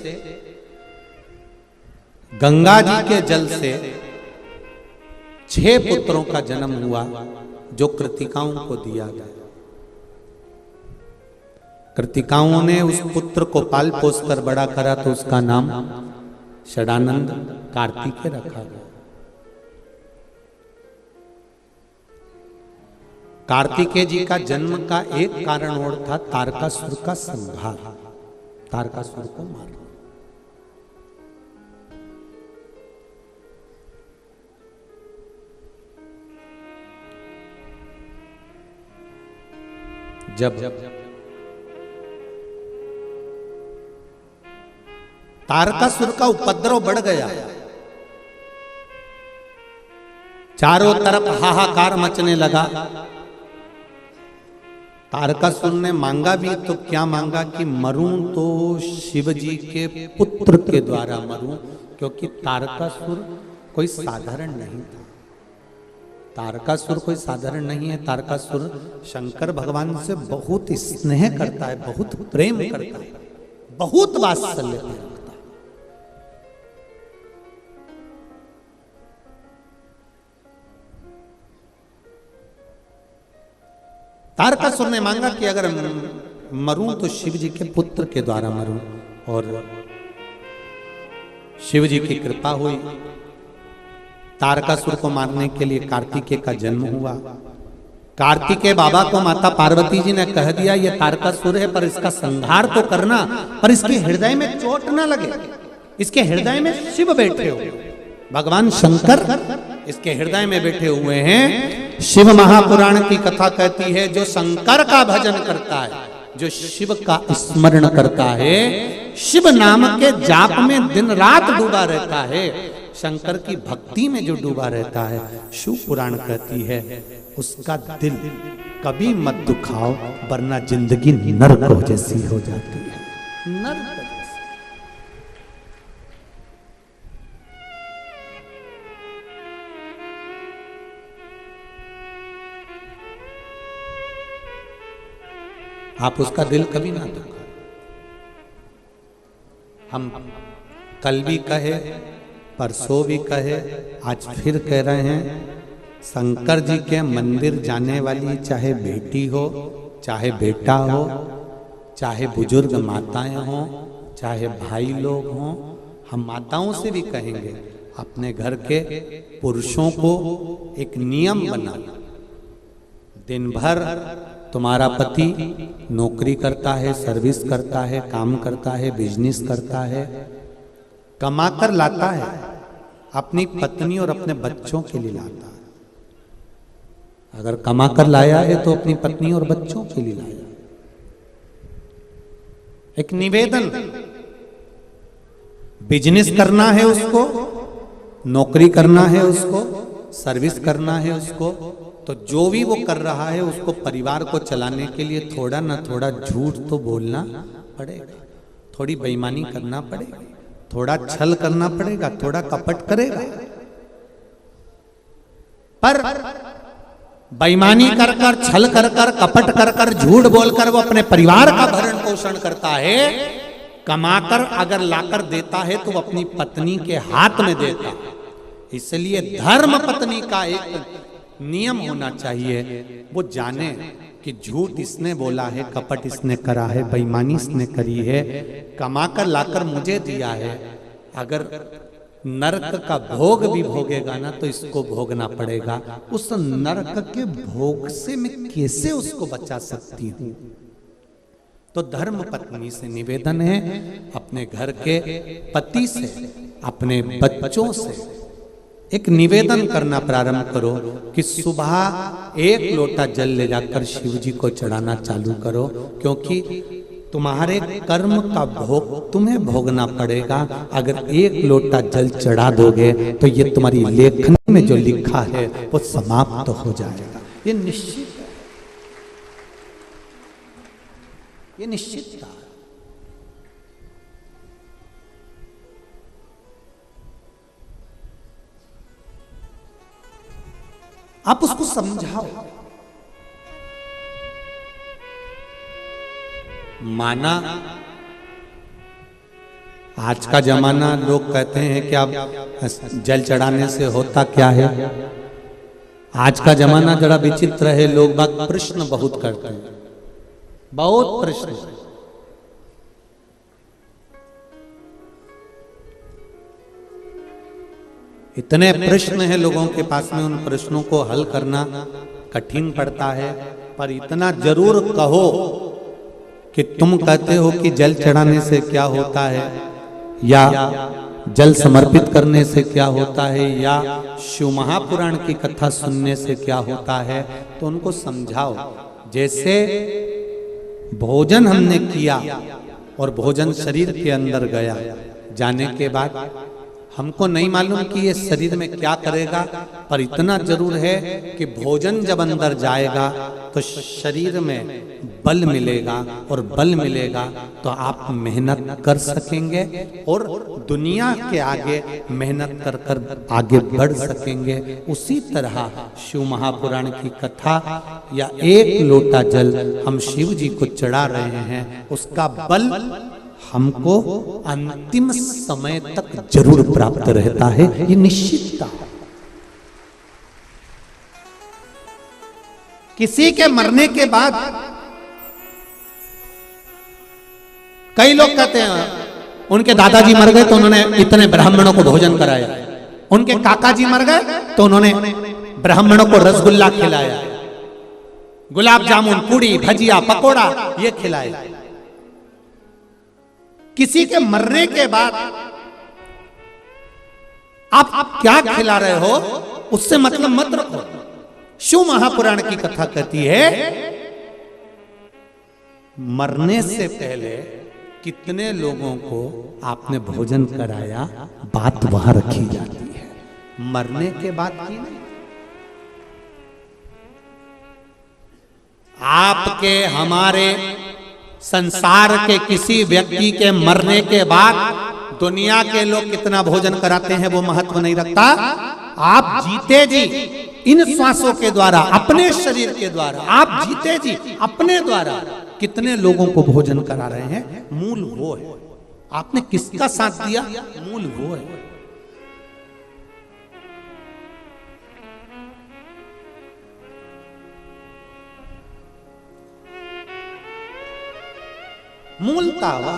गंगा जी के जल से 6 पुत्रों का जन्म हुआ, जो कृतिकाओं को दिया गया। कृतिकाओं ने उस पुत्र को पाल पोस कर बड़ा करा, तो उसका नाम षडानंद कार्तिकेय रखा गया। कार्तिकेय जी का जन्म का एक कारण और था, तारकासुर का संहार, तारकासुर को मारना। जब तारकासुर का उपद्रव बढ़ गया, चारों तरफ हाहाकार मचने लगा। तारकासुर ने मांगा भी तो क्या मांगा कि मरूं तो शिव जी के पुत्र के द्वारा मरूं, क्योंकि तारकासुर कोई साधारण नहीं था। तारकासुर कोई साधारण नहीं है। तारकासुर शंकर भगवान से बहुत स्नेह करता है, बहुत प्रेम करता है, बहुत वात्सल्य रखता है। तारकासुर ने मांगा कि अगर मरूं तो शिव जी के पुत्र के द्वारा मरूं, और शिव जी की कृपा हुई। तारकासुर को मारने के लिए कार्तिकेय का जन्म हुआ। कार्तिकेय बाबा को माता पार्वती जी ने कह दिया, ये तारकासुर है पर इसका संहार तो करना, पर इसके हृदय में चोट ना लगे। इसके हृदय में शिव बैठे हो, भगवान शंकर इसके हृदय में बैठे हुए हैं। शिव महापुराण की कथा कहती है, जो शंकर का भजन करता है, जो शिव का स्मरण करता है, शिव नाम के जाप में दिन रात डूबा रहता है, शंकर की भक्ति में जो डूबा रहता है, शिव पुराण कहती है उसका दिल कभी मत दुखाओ, वरना जिंदगी नरक जैसी हो जाती है। नरक जैसी। आप उसका दिल कभी ना दुखा। हम कल भी कहे, परसों भी कहे, आज फिर कह रहे हैं, शंकर जी के मंदिर जाने वाली चाहे बेटी हो, चाहे बेटा हो, चाहे बुजुर्ग माताएं हों, चाहे भाई लोग हों, हम माताओं से भी कहेंगे, अपने घर के पुरुषों को एक नियम बनाओ। दिन भर तुम्हारा पति नौकरी करता है, सर्विस करता है, काम करता है, बिजनेस करता है, कमाकर लाता है, अपनी पत्नी और अपने बच्चों के लिए लाता है। अगर कमाकर लाया है तो अपनी पत्नी और बच्चों के लिए लाया। एक निवेदन, बिजनेस करना है उसको, नौकरी करना है उसको, सर्विस करना है उसको, तो जो भी वो कर रहा है उसको परिवार को चलाने के लिए थोड़ा ना थोड़ा झूठ तो बोलना पड़ेगा, थोड़ी बेईमानी करना पड़ेगा, थोड़ा छल करना पड़ेगा, थोड़ा कपट करेगा। पर बेईमानी कर कर, छल कर कर, कपट कर कर, झूठ बोलकर वो अपने परिवार का भरण पोषण करता है। कमाकर अगर लाकर देता है तो वो अपनी पत्नी के हाथ में देता है। इसलिए धर्म पत्नी का एक नियम होना चाहिए, वो जाने कि झूठ इसने बोला है, कपट इसने करा है, बेईमानी इसने करी है, कमाकर लाकर मुझे दिया है। अगर नरक का भोग भी भोगेगा ना तो इसको भोगना पड़ेगा। उस नरक के भोग से मैं कैसे उसको बचा सकती हूँ? तो धर्म पत्नी से निवेदन है, अपने घर के पति से, अपने बच्चों से एक निवेदन करना प्रारंभ करो कि सुबह एक लोटा जल ले जाकर शिव जी को चढ़ाना चालू करो, क्योंकि तुम्हारे कर्म का भोग तुम्हें भोगना पड़ेगा। अगर एक लोटा जल चढ़ा दोगे तो ये तुम्हारी लेखनी में जो लिखा है वो समाप्त हो जाएगा। ये निश्चित है, ये निश्चित था। आप उसको समझाओ। माना आज का जमाना, लोग कहते हैं कि आप जल चढ़ाने से होता क्या है। आज का जमाना जरा विचित्र है, लोग बात प्रश्न बहुत करते हैं, बहुत प्रश्न। इतने प्रश्न हैं लोगों के पास में, उन प्रश्नों को हल करना कठिन पड़ता है। पर इतना जरूर कहो कि तुम कहते हो कि जल चढ़ाने से क्या होता है, या जल समर्पित करने से क्या होता है, या शिव महापुराण की कथा सुनने से क्या होता है, तो उनको समझाओ। जैसे भोजन हमने किया और भोजन शरीर के अंदर गया, जाने के बाद हमको नहीं मालूम कि ये शरीर में क्या करेगा, पर इतना जरूर है कि भोजन जब अंदर जाएगा तो शरीर में बल मिलेगा, और बल मिलेगा तो आप मेहनत कर सकेंगे और दुनिया के आगे मेहनत कर कर आगे बढ़ सकेंगे। उसी तरह शिव महापुराण की कथा या एक लोटा जल हम शिव जी को चढ़ा रहे हैं, उसका बल हमको अंतिम समय तक जरूर प्राप्त रहता है, ये निश्चितता। किसी के मरने के बाद कई लोग कहते हैं उनके दादाजी मर गए तो उन्होंने इतने ब्राह्मणों को भोजन कराया, उनके काका जी मर गए तो उन्होंने ब्राह्मणों को रसगुल्ला खिलाया, गुलाब जामुन, पूड़ी, भजिया, पकोड़ा ये खिलाया। किसी के मरने के बाद आप क्या खिला रहे हो उससे मतलब मत रखो। शिव महापुराण की कथा कहती है मरने से पहले कितने लोगों को आपने भोजन कराया, बात वहां रखी जाती है, मरने के बाद की नहीं। आपके हमारे संसार के किसी व्यक्ति के मरने के बाद दुनिया के लोग कितना भोजन कराते हैं वो महत्व नहीं रखता। आप जीते जी इन श्वासों के द्वारा, अपने शरीर के द्वारा, आप जीते जी अपने द्वारा कितने लोगों को भोजन करा रहे हैं, मूल वो है। आपने किसका साथ दिया, मूल वो है। मूल तावा।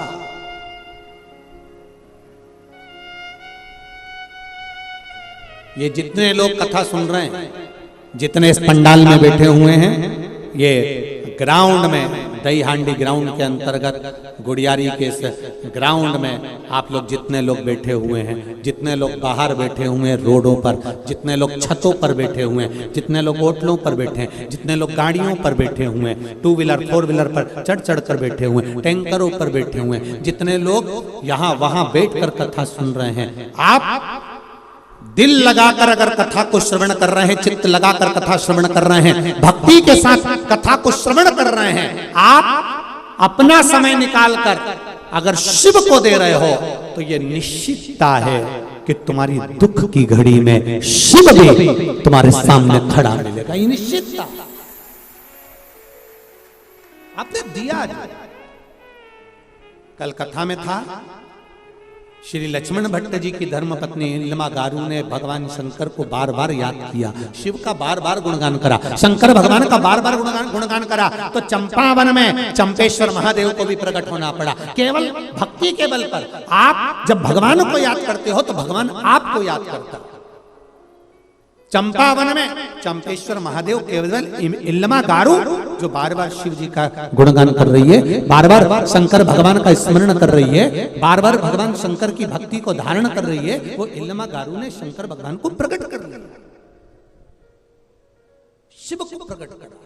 ये जितने लोग कथा सुन रहे हैं, जितने इस पंडाल में बैठे हुए हैं, ये ग्राउंड में, दही हांडी ग्राउंड के अंतर्गत गुड़ियारी के इस ग्राउंड में आप लोग जितने लोग बैठे हुए हैं, जितने लोग बाहर बैठे हुए हैं रोडों पर, जितने लोग छतों पर बैठे हुए हैं, जितने लोग होटलों पर बैठे हैं, जितने लोग गाड़ियों पर बैठे हुए हैं, 2 व्हीलर 4 व्हीलर पर चढ़ चढ़ कर बैठे हुए हैं, टैंकरों पर बैठे हुए हैं, जितने लोग यहाँ वहाँ बैठ कर कथा सुन रहे हैं, आप दिल लगाकर अगर कथा को श्रवण कर रहे हैं, चित्त लगाकर कथा श्रवण कर रहे हैं, भक्ति के साथ कथा को श्रवण कर रहे हैं, आप अपना समय निकालकर अगर शिव को दे रहे हो तो यह निश्चितता है कि तुम्हारी दुख की घड़ी में शिव भी तुम्हारे सामने खड़ा मिलेगा। ये निश्चितता आपने दिया। कल कथा में था श्री लक्ष्मण भट्ट जी की धर्मपत्नी इल्मा गारू ने भगवान शंकर को बार बार याद किया, शिव का बार बार गुणगान करा, शंकर भगवान का बार बार गुणगान करा, तो चंपावन में चंपेश्वर महादेव को भी प्रकट होना पड़ा। केवल भक्ति के बल पर आप जब भगवान को याद करते हो तो भगवान आपको याद करता। चंपावन में चंपेश्वर महादेव केवल इल्मा गारू जो बार बार शिव जी का गुणगान कर रही है, बार बार शंकर भगवान का स्मरण कर रही है, बार बार भगवान शंकर की भक्ति को धारण कर रही है, वो इल्मा गारू ने शंकर भगवान को प्रकट कर दिया, शिव को प्रकट कर दिया।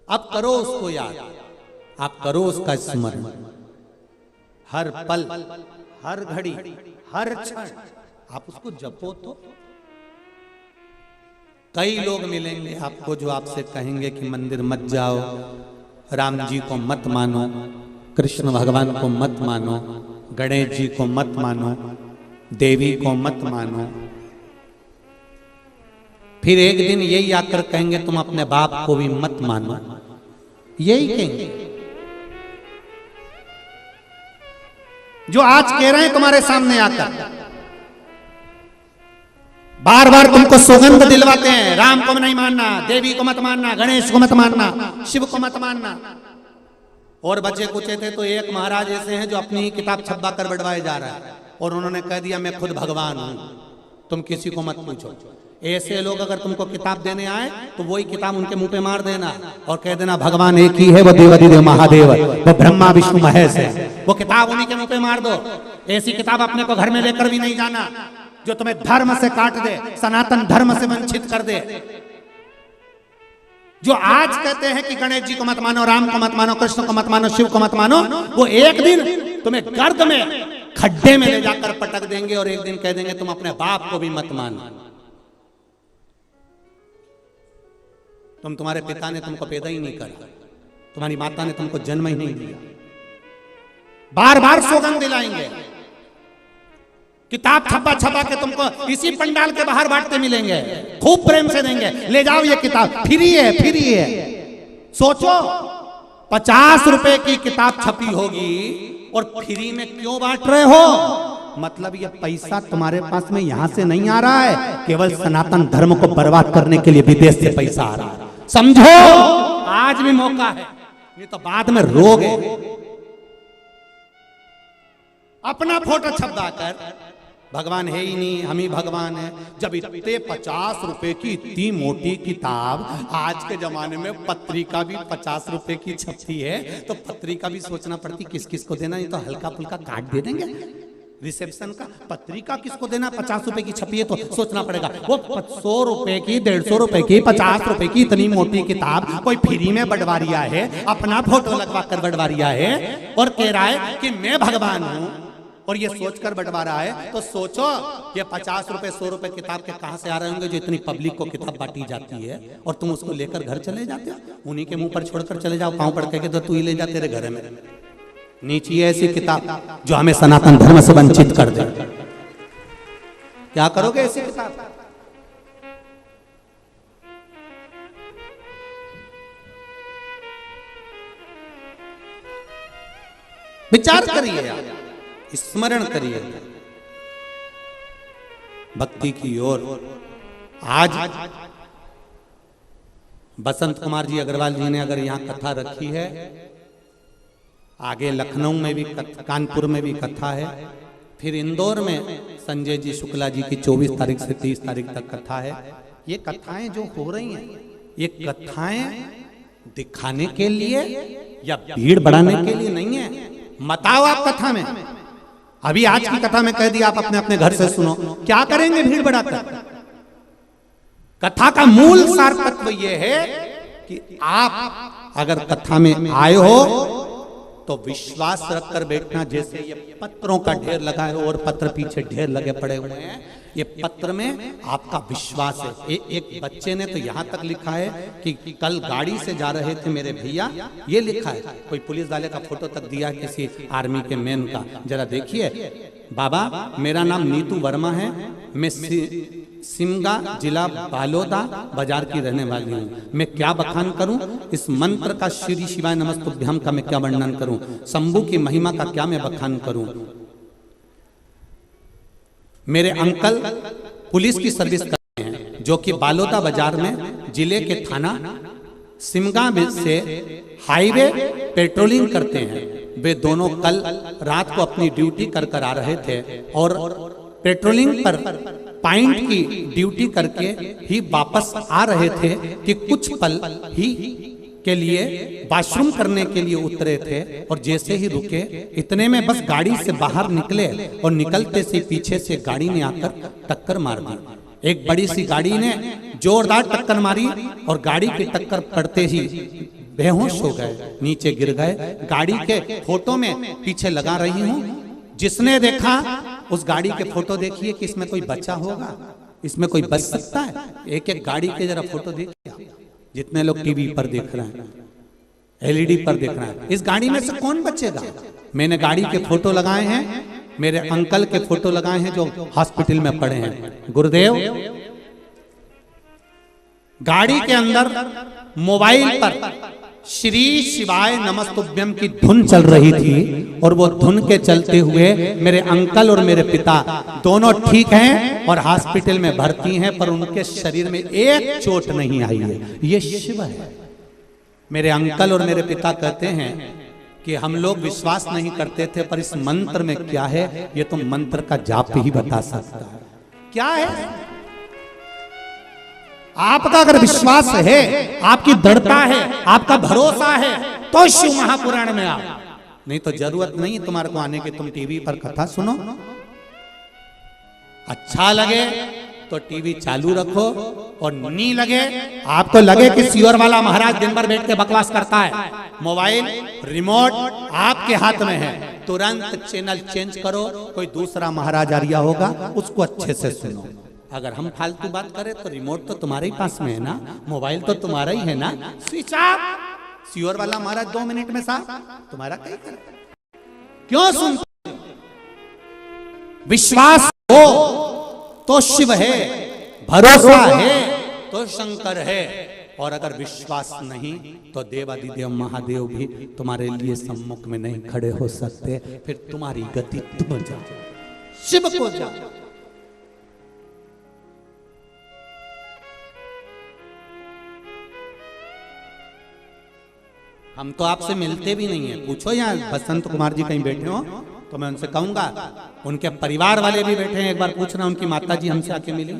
अब करो उसको याद, आप करो उसका स्मरण, हर पल, हर घड़ी, हर क्षण आप उसको जपो। तो कई लोग मिलेंगे आपको जो आपसे कहेंगे कि मंदिर मत जाओ, राम जी को मत मानो, कृष्ण भगवान को मत मानो, गणेश जी को मत मानो, देवी को मत मानो। फिर एक दिन यही आकर कहेंगे तुम अपने बाप को भी मत मानो, यही कहेंगे जो आज कह रहे हैं तुम्हारे सामने आकर, बार बार तुमको सौगंध दिलवाते हैं, राम को नहीं मानना, देवी को मत मानना, गणेश को मत मानना, शिव को मत मानना। और बच्चे कुचे थे तो एक महाराज ऐसे हैं जो अपनी ही किताब छपा कर बढ़वाए जा रहा है और उन्होंने कह दिया मैं खुद भगवान हूं, तुम किसी को मत पूछो। ऐसे लोग अगर तुमको किताब देने आए तो वही किताब उनके मुंह पे मार देना और कह देना भगवान एक ही है, वो देवाधिदेव महादेव, वो ब्रह्मा विष्णु महेश है, वो किताब उन्हीं के मुंह पे मार दो। ऐसी किताब अपने को घर में लेकर भी नहीं जाना जो तुम्हें धर्म से काट दे, सनातन धर्म से वंचित कर दे। जो आज कहते हैं कि गणेश जी को मत मानो, राम को मत मानो, कृष्ण को मत मानो, शिव को मत मानो, वो एक दिन तुम्हें गर्द में खड्डे में ले जाकर पटक देंगे और एक दिन कह देंगे तुम अपने बाप को भी मत मानो। तुम्हारे पिता ने तुमको पैदा ही नहीं करा, तुम्हारी माता ने तुमको जन्म ही नहीं दिया। बार बार सौगंध दिलाएंगे, किताब छपा छपा के तुमको इसी पंडाल के बाहर बांटते मिलेंगे, खूब प्रेम से देंगे, ले जाओ ये किताब, फ्री है, फ्री है। सोचो 50 रुपए की किताब छपी होगी और फ्री में क्यों बांट रहे हो? मतलब ये पैसा तुम्हारे पास में यहां से नहीं आ रहा है, केवल सनातन धर्म को बर्बाद करने के लिए विदेश से पैसा आ रहा है। समझो आज भी मौका है, नहीं तो बाद में रोगे। अपना फोटो छपवा कर भगवान है ही नहीं, हम ही भगवान है। जब इतने 50 रुपए की इतनी मोटी किताब, आज के जमाने में पत्रिका भी 50 रुपए की छपती है तो पत्रिका भी सोचना पड़ती किस किस को देना, नहीं तो हल्का फुल्का काट दे देंगे रिसेप्शन का। पत्रिका किसको देना, 50 रुपए की छपी है तो सोचना पड़ेगा। वो 100 रुपए की, 150 रुपए की, 50 रुपए की इतनी मोटी किताब कोई फ्री में बंटवा रिया है, अपना फोटो लगवा कर बंटवा रिया है और कह रहा है कि मैं भगवान हूं और ये सोचकर बंटवा रहा है। तो सोचो ये 50 रुपए 100 रुपए किताब के कहां से आ रहे होंगे जो इतनी पब्लिक को किताब बांटी जाती है और तुम उसको लेकर घर चले जाते हो, उन्हीं के मुंह पर छोड़कर चले जाओ, पांव पड़ के तो तू ही ले जा तेरे घर में। नीचे ऐसी किताब जो हमें सनातन धर्म से वंचित कर दे, क्या करोगे ऐसी किताब? विचार करिए, स्मरण करिए भक्ति की ओर। आज बसंत कुमार जी अग्रवाल जी ने अगर यहाँ कथा रखी है, आगे लखनऊ में भी कानपुर में भी कथा है, फिर इंदौर में संजय जी शुक्ला जी की 24 तारीख से 30 तारीख तक कथा है। ये कथाएं जो हो रही हैं, ये कथाएं दिखाने के लिए या भीड़ बढ़ाने के लिए नहीं है। मत आओ आप कथा में, अभी आज की कथा में कह दिया आप अपने अपने घर से सुनो, क्या करेंगे भीड़ बढ़ाकर? कथा का मूल सार तत्व यह है कि आप अगर कथा में आए हो तो विश्वास रखकर बैठना। जैसे ये पत्रों का ढेर लगा है और पत्र पीछे ढेर लगे पड़े हुए हैं, ये पत्र में आपका विश्वास है। एक बच्चे ने तो यहाँ तक लिखा है कि कल गाड़ी से जा रहे थे मेरे भैया, ये लिखा है। कोई पुलिस वाले का फोटो तक दिया किसी आर्मी के मैन का। जरा देखिए, बाबा मेरा नाम नीतू वर्मा है, मैं सिमगा जिला बालोदा बाजार की रहने वाली हूँ। मैं क्या बखान करूं, इस मंत्र का श्री शिवाय नमस्तुभ्यम का मैं क्या वर्णन करूं, शंभू की महिमा का क्या मैं बखान करूं। मेरे अंकल पुलिस की सर्विस करते हैं, जो कि बालोदा बाजार में जिले के थाना सिमगा से हाईवे पेट्रोलिंग करते हैं। वे दोनों कल रात को अपनी ड्यूटी कर आ रहे थे और पेट्रोलिंग पर पॉइंट की ड्यूटी करके ही वापस आ रहे थे कि कुछ पल ही के लिए वॉशरूम करने के लिए उतरे थे और जैसे ही रुके इतने में बस गाड़ी से बाहर निकले और निकलते से पीछे से गाड़ी ने आकर टक्कर मार दी। एक बड़ी सी गाड़ी ने जोरदार टक्कर मारी और गाड़ी की टक्कर पड़ते ही बेहोश हो गए, नीचे गिर गए। गाड़ी के फोटो में पीछे लगा रही हूँ, जिसने देखा उस गाड़ी के फोटो देखिए कि इसमें कोई बचा होगा, इसमें कोई बच सकता है। एक एक गाड़ी के जरा फोटो देखिए, जितने लोग टीवी पर देख रहे हैं, एलईडी पर देख रहे हैं, इस गाड़ी में से कौन बचेगा। मैंने गाड़ी के फोटो लगाए हैं, मेरे अंकल के फोटो लगाए हैं जो हॉस्पिटल में पड़े हैं। गुरुदेव, गाड़ी के अंदर मोबाइल पर श्री शिवाय नमस्तुभ्यम की धुन चल रही थी और वो धुन के चलते हुए मेरे अंकल और मेरे पिता दोनों ठीक हैं और हॉस्पिटल में भर्ती हैं, पर उनके शरीर में एक चोट नहीं आई है। ये शिव है। मेरे अंकल और मेरे पिता कहते हैं कि हम लोग विश्वास नहीं करते थे, पर इस मंत्र में क्या है ये तो मंत्र का जाप ही बता सकता है। क्या है? आपका अगर विश्वास है, आपकी दृढ़ता है, आपका भरोसा है, तो शिव महापुराण में आओ। नहीं तो जरूरत नहीं तुम्हारे को आने की, तुम टीवी पर कथा सुनो। अच्छा लगे तो टीवी चालू रखो और नहीं लगे, आपको लगे कि सियोर वाला महाराज दिन भर बैठ के बकवास करता है, मोबाइल रिमोट आपके हाथ में है, तुरंत चैनल चेंज करो। कोई दूसरा महाराज आ रहा होगा, उसको अच्छे से सुनो। अगर हम फालतू बात करें तो रिमोट तो तुम्हारे ही पास में है ना, मोबाइल तो तुम्हारा ही है ना, स्विच ऑफ। सियोर वाला महाराज 2 मिनट में साफ, तुम्हारा कहीं कर। क्यों सुनते? विश्वास हो तो शिव है, भरोसा है तो शंकर है, और अगर विश्वास नहीं तो देवादिदेव महादेव भी तुम्हारे लिए सम्मुख में नहीं खड़े हो सकते। फिर तुम्हारी गति तुम जाओ, शिव को जाओ। हम तो आपसे मिलते भी नहीं है। पूछो यहाँ बसंत कुमार जी कहीं बैठे हो तो मैं उनसे कहूंगा, उनके परिवार वाले भी बैठे हैं, एक बार पूछना उनकी माता जी हमसे आके मिली,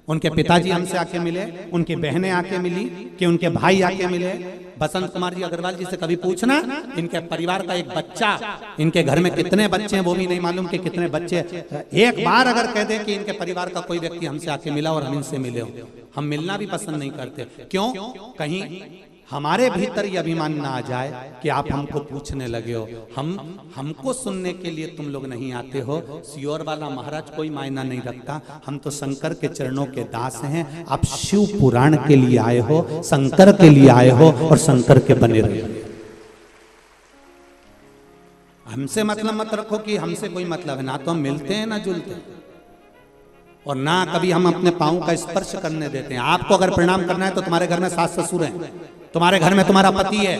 उनके पिताजी हमसे आके मिले, उनकी बहनें आके मिली कि उनके भाई आके मिले। बसंत कुमार जी अग्रवाल जी से कभी पूछना, इनके परिवार का एक बच्चा, इनके घर में कितने बच्चे हैं वो भी नहीं मालूम कि कितने बच्चे। एक बार अगर कह दे कि इनके परिवार का कोई व्यक्ति हमसे आके मिला और हम इनसे मिले हो, हम मिलना भी पसंद नहीं करते। क्यों? कहीं हमारे भीतर ये अभिमान ना आ जाए कि आप हमको पूछने लगे हो। हमको सुनने के लिए तुम लोग नहीं आते हो। सियोर वाला महाराज कोई मायना नहीं रखता, हम तो शंकर के चरणों के दास हैं। आप शिव पुराण के लिए आए हो, शंकर के लिए आए हो और शंकर के बने रहे। हमसे मतलब मत रखो कि हमसे कोई मतलब है ना, तो हम मिलते हैं ना जुलते हैं, और ना कभी हम अपने पांव का स्पर्श करने देते हैं। आपको अगर प्रणाम करना है तो तुम्हारे घर में सास ससुर हैं, तुम्हारे घर में तुम्हारा पति है,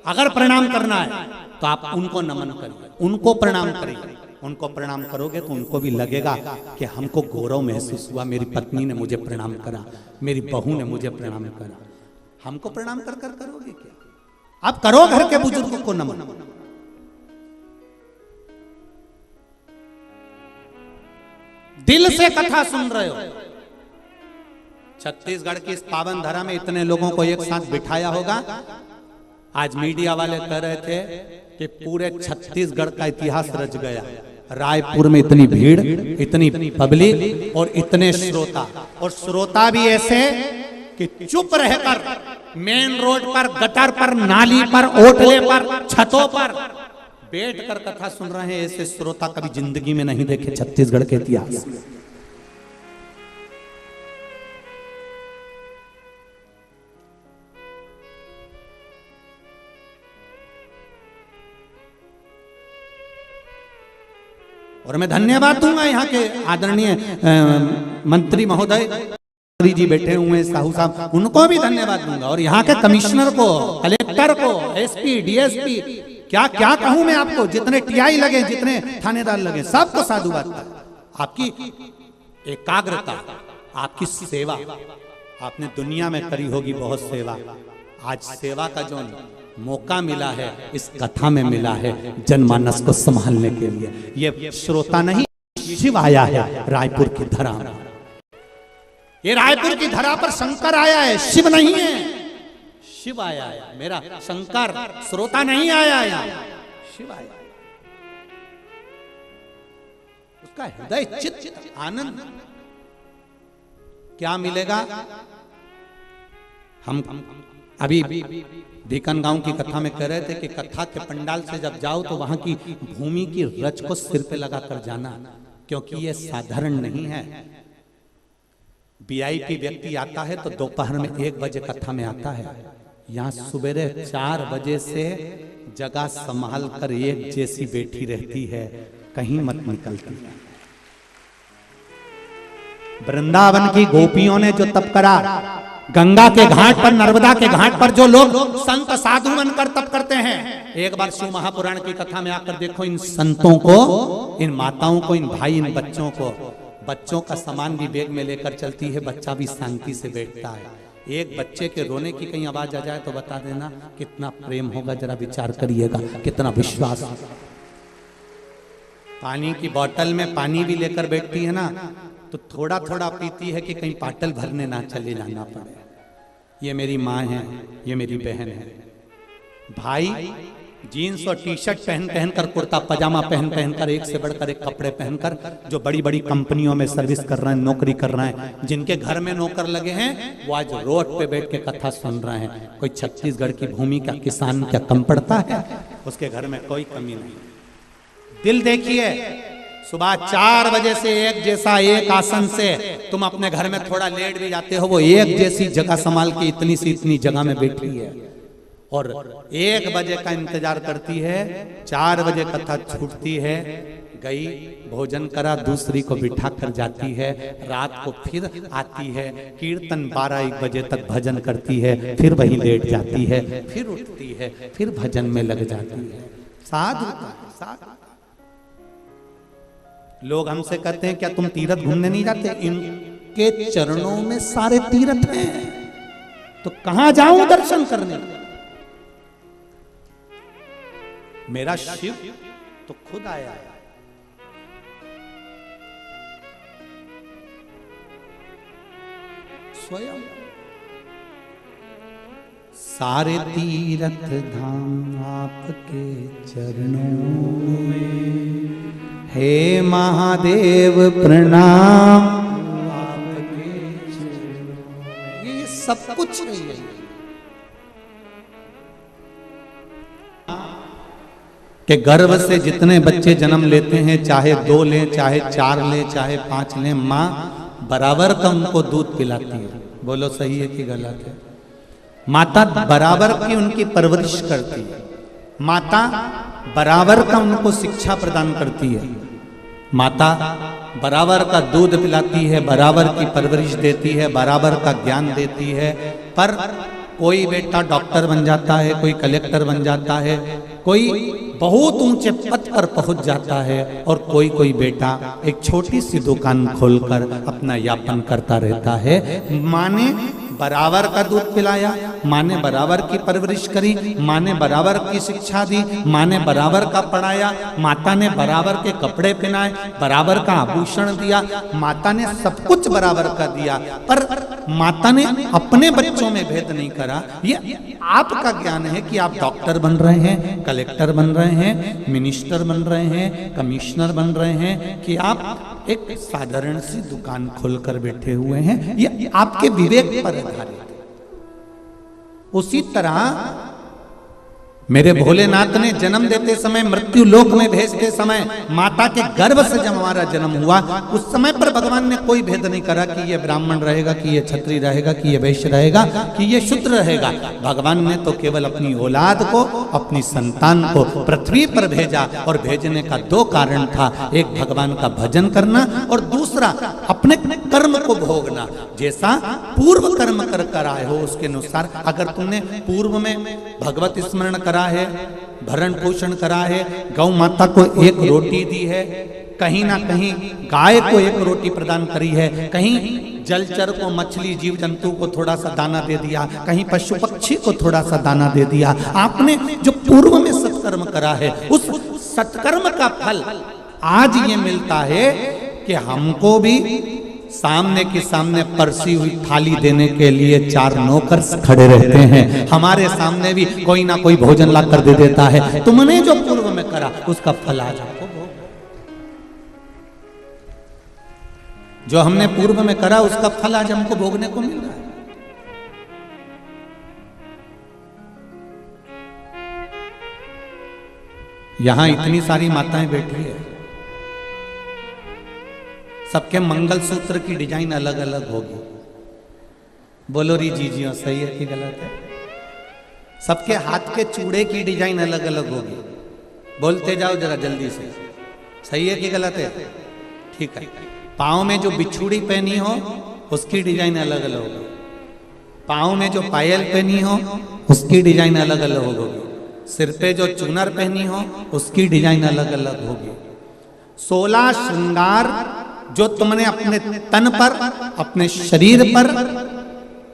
अगर प्रणाम करना है तो आप उनको नमन करिए, उनको प्रणाम करिए। उनको प्रणाम करोगे तो उनको भी लगेगा कि हमको गौरव महसूस हुआ, मेरी पत्नी ने मुझे प्रणाम करा, मेरी बहू ने मुझे प्रणाम करा। हमको प्रणाम कर कर करोगे क्या? आप करो घर के बुजुर्गों को नमन। दिल से कथा सुन रहे हो। छत्तीसगढ़ की इस पावन धरा में इतने लोगों को एक साथ बिठाया होगा। आज मीडिया वाले कह रहे थे कि पूरे छत्तीसगढ़ का इतिहास रच गया। रायपुर में इतनी भीड़, इतनी पब्लिक और इतने श्रोता, और श्रोता भी ऐसे कि चुप रहकर मेन रोड पर, गटर पर, नाली पर, ओटले पर, छतों पर बैठ कर कथा सुन रहे हैं, ऐसे श्रोता कभी जिंदगी में नहीं देखे छत्तीसगढ़ के इतिहास में। और मैं धन्यवाद दूंगा यहाँ के आदरणीय मंत्री महोदय जी बैठे हुए हैं, साहू साहब, उनको भी धन्यवाद दूंगा, और यहाँ के कमिश्नर को, कलेक्टर को, एसपी, डीएसपी, क्या क्या कहूं मैं आपको, जितने टीआई लगे, जितने थानेदार लगे, सबको साधुवाद। आपकी एकाग्रता, आपकी सेवा, आपने दुनिया में करी होगी बहुत सेवा, आज सेवा का जो मौका मिला है इस कथा में मिला है जनमानस को संभालने के लिए। ये श्रोता नहीं, शिव आया है रायपुर की धरा। ये रायपुर की धरा पर शंकर आया है, शिव नहीं है, शिव आया है। मेरा शंकर श्रोता नहीं आया यहाँ, शिव आया। उसका हृदय चित्त आनंद क्या मिलेगा? हम अभी बीकन गांव की कथा में कह रहे थे कि कथा के पंडाल से जब जाओ तो वहां की भूमि की रज को सिर पे लगा कर जाना, क्योंकि ये साधारण नहीं है। वीआईपी व्यक्ति आता है तो दोपहर में 1 बजे कथा में आता है, यहाँ सुबह 4 बजे से जगह संभाल कर एक जैसी बैठी रहती है, कहीं मत निकलती है। वृंदावन की गोपियों ने जो तप करा, गंगा के घाट पर, नर्मदा के घाट पर जो लोग संत साधु बनकर तप करते हैं, एक बार शिव महापुराण की कथा में आकर देखो इन संतों को, इन माताओं को, इन भाई, इन बच्चों को। बच्चों का सामान भी बैग में लेकर चलती है, बच्चा भी शांति से बैठता है। एक बच्चे के रोने की कहीं आवाज आ जाए तो बता देना कितना प्रेम होगा, जरा विचार करिएगा, कितना विश्वास। पानी की बोतल में पानी भी लेकर बैठती है ना, तो थोड़ा थोड़ा पीती है कि कहीं पाटल भरने ना चले जाना पड़े। ये मेरी माँ है, ये मेरी बहन है। भाई जीन्स और टी शर्ट पहन कर, कुर्ता पजामा पहन कर, एक से बढ़कर एक कपड़े पहनकर, जो बड़ी बड़ी कंपनियों में सर्विस कर रहे हैं, नौकरी कर रहे हैं, जिनके घर में नौकर लगे हैं, वो आज रोड पे बैठ के कथा सुन रहे हैं। कोई छत्तीसगढ़ की भूमि का किसान क्या कम पड़ता है? उसके घर में कोई कमी नहीं। दिल देखिए, सुबह 4 बजे से एक जैसा, एक आसन से तुम अपने घर में थोड़ा लेट भी जाते हो, वो एक जैसी जगह संभाल के इतनी सी इतनी जगह में बैठी है, और 1 बजे का इंतजार करती है। 4 बजे कथा छूटती है, गई, भोजन करा, दूसरी को बिठा कर जाती है, रात को फिर आती है, कीर्तन 12-1 बजे तक भजन करती है, फिर वही लेट जाती है, फिर उठती है, फिर भजन में लग जाती है। साधु। लोग हमसे कहते हैं क्या तुम तीर्थ घूमने नहीं जाते? इनके चरणों में सारे तीर्थ हैं, तो कहां जाऊं दर्शन करने? मेरा शिव तो खुद आया है। स्वयं सारे तीर्थ धाम आपके चरणों में, हे महादेव प्रणाम आपके चरणों में। ये सब कुछ नहीं है कि गर्भ से जितने बच्चे जन्म लेते हैं, चाहे 2 लें, चाहे 4 लें, चाहे 5 लें, माँ बराबर का उनको दूध पिलाती है। बोलो सही है कि गलत है? माता बराबर की उनकी परवरिश करती है, माता बराबर का उनको शिक्षा प्रदान करती है, माता बराबर का दूध पिलाती है, बराबर की परवरिश देती है, बराबर का ज्ञान देती है। पर कोई बेटा डॉक्टर बन जाता है, कोई कलेक्टर बन जाता है, कोई बहुत ऊंचे पद पर पहुंच जाता है, और कोई कोई बेटा एक छोटी सी दुकान खोलकर अपना यापन करता रहता है। माँ ने बराबर का दूध पिलाया, माँ ने बराबर की परवरिश करी, माँ ने बराबर की शिक्षा दी, माँ ने बराबर का पढ़ाया, माता ने बराबर के कपड़े पहनाए, बराबर का आभूषण दिया, माता ने सब कुछ बराबर का दिया। पर माता ने अपने बच्चों में भेद नहीं करा। ये आपका ज्ञान है कि आप डॉक्टर बन रहे हैं, कलेक्टर बन रहे हैं, मिनिस्टर बन रहे हैं, कमिश्नर बन रहे हैं, कि आप एक साधारण सी दुकान खोलकर बैठे हुए हैं। ये आपके विवेक पर आधारित है। उसी तरह मेरे भोलेनाथ ने जन्म देते समय, मृत्यु लोक में भेजते समय, माता के गर्भ से जब हमारा जन्म हुआ, उस समय पर भगवान ने कोई भेद नहीं करा कि ये ब्राह्मण रहेगा, कि ये क्षत्रिय रहेगा, कि ये वैश्य रहेगा, कि ये शूद्र रहेगा। भगवान ने तो केवल अपनी औलाद को, अपनी संतान को पृथ्वी पर भेजा, और भेजने का दो कारण था, एक भगवान का भजन करना और दूसरा अपने कर्म को भोगना। जैसा पूर्व कर्म कर आए हो उसके अनुसार, अगर तुमने पूर्व में भगवत स्मरण करा है, भरण पोषण करा है, गौ माता को एक रोटी दी है, कहीं ना कहीं गाय को एक रोटी प्रदान करी है, कहीं जलचर को, मछली जीव जंतु को थोड़ा सा दाना दे दिया, कहीं पशु पक्षी को थोड़ा सा दाना दे दिया, आपने जो पूर्व में सत्कर्म करा है उस सत्कर्म का फल आज ये मिलता है कि हमको भी सामने के सामने परसी हुई थाली देने के लिए 4 नौकर खड़े रहते हैं, हमारे सामने भी कोई ना कोई भोजन ला कर दे देता है। तुमने जो पूर्व में करा उसका फल आज हमको भोग, जो हमने पूर्व में करा उसका फल आज हमको भोगने को मिल रहा है। यहां इतनी सारी माताएं बैठी है, सबके मंगल सूत्र की डिजाइन अलग अलग होगी। बोलो री जीजियो, सही है कि गलत है? सबके हाथ के चूड़े की डिजाइन अलग अलग होगी। बोलते जाओ जरा जल्दी से, सही है कि गलत है? ठीक है। पाँव में जो बिछुड़ी पहनी हो उसकी डिजाइन अलग अलग होगी, पाँव में जो पायल पहनी हो उसकी डिजाइन अलग अलग होगी, सिर पे जो चूनर पहनी हो उसकी डिजाइन अलग अलग होगी। 16 श्रृंगार जो तुमने अपने तन पर, अपने शरीर पर,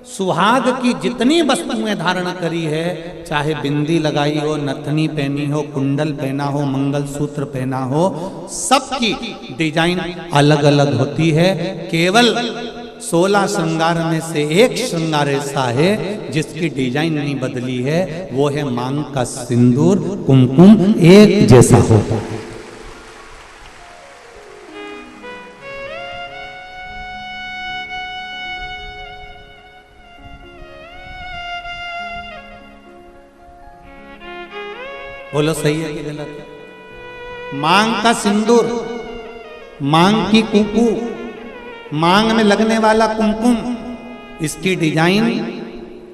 सुहाग की जितनी वस्तुएं धारण करी है, चाहे बिंदी लगाई हो, नथनी पहनी हो, कुंडल पहना हो, मंगलसूत्र पहना हो, सबकी डिजाइन अलग अलग होती है। केवल 16 श्रृंगार में से एक श्रृंगार ऐसा है जिसकी डिजाइन नहीं बदली है, वो है मांग का सिंदूर, कुमकुम एक जैसा होता है। बोलो सही है कि गलत है? मांग का सिंदूर, मांग की कुकू, मांग में लगने वाला कुमकुम, इसकी डिजाइन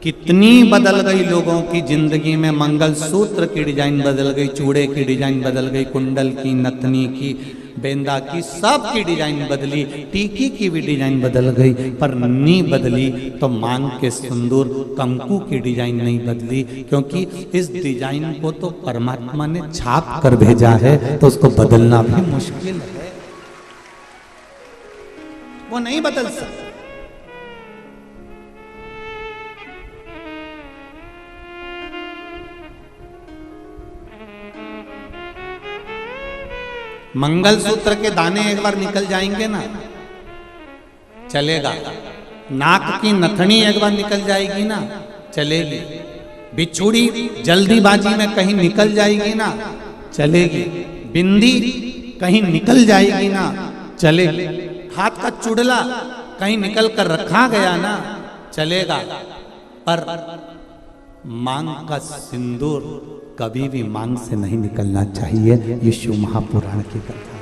कितनी बदल गई लोगों की जिंदगी में। मंगलसूत्र की डिजाइन बदल गई, चूड़े की डिजाइन बदल गई, कुंडल की, नथनी की, बेंदा की, सब की डिजाइन बदली, टीकी की भी डिजाइन बदल गई, पर नहीं बदली तो मांग के सिंदूर कंकु की डिजाइन नहीं बदली, क्योंकि इस डिजाइन को तो परमात्मा ने छाप कर भेजा है, तो उसको बदलना भी मुश्किल है, वो नहीं बदल सकता। मंगलसूत्र के दाने एक बार निकल जाएंगे ना, चलेगा। नाक की नथनी एक बार निकल जाएगी ना, चलेगी। बिछुड़ी जल्दीबाजी में कहीं निकल जाएगी ना, चलेगी। बिंदी कहीं निकल जाएगी ना, चलेगी। हाथ का चुड़ला कहीं निकल कर रखा गया ना, चलेगा। पर मांग का सिंदूर कभी भी मांग से नहीं निकलना चाहिए। ये शिव महापुराण की कथा है।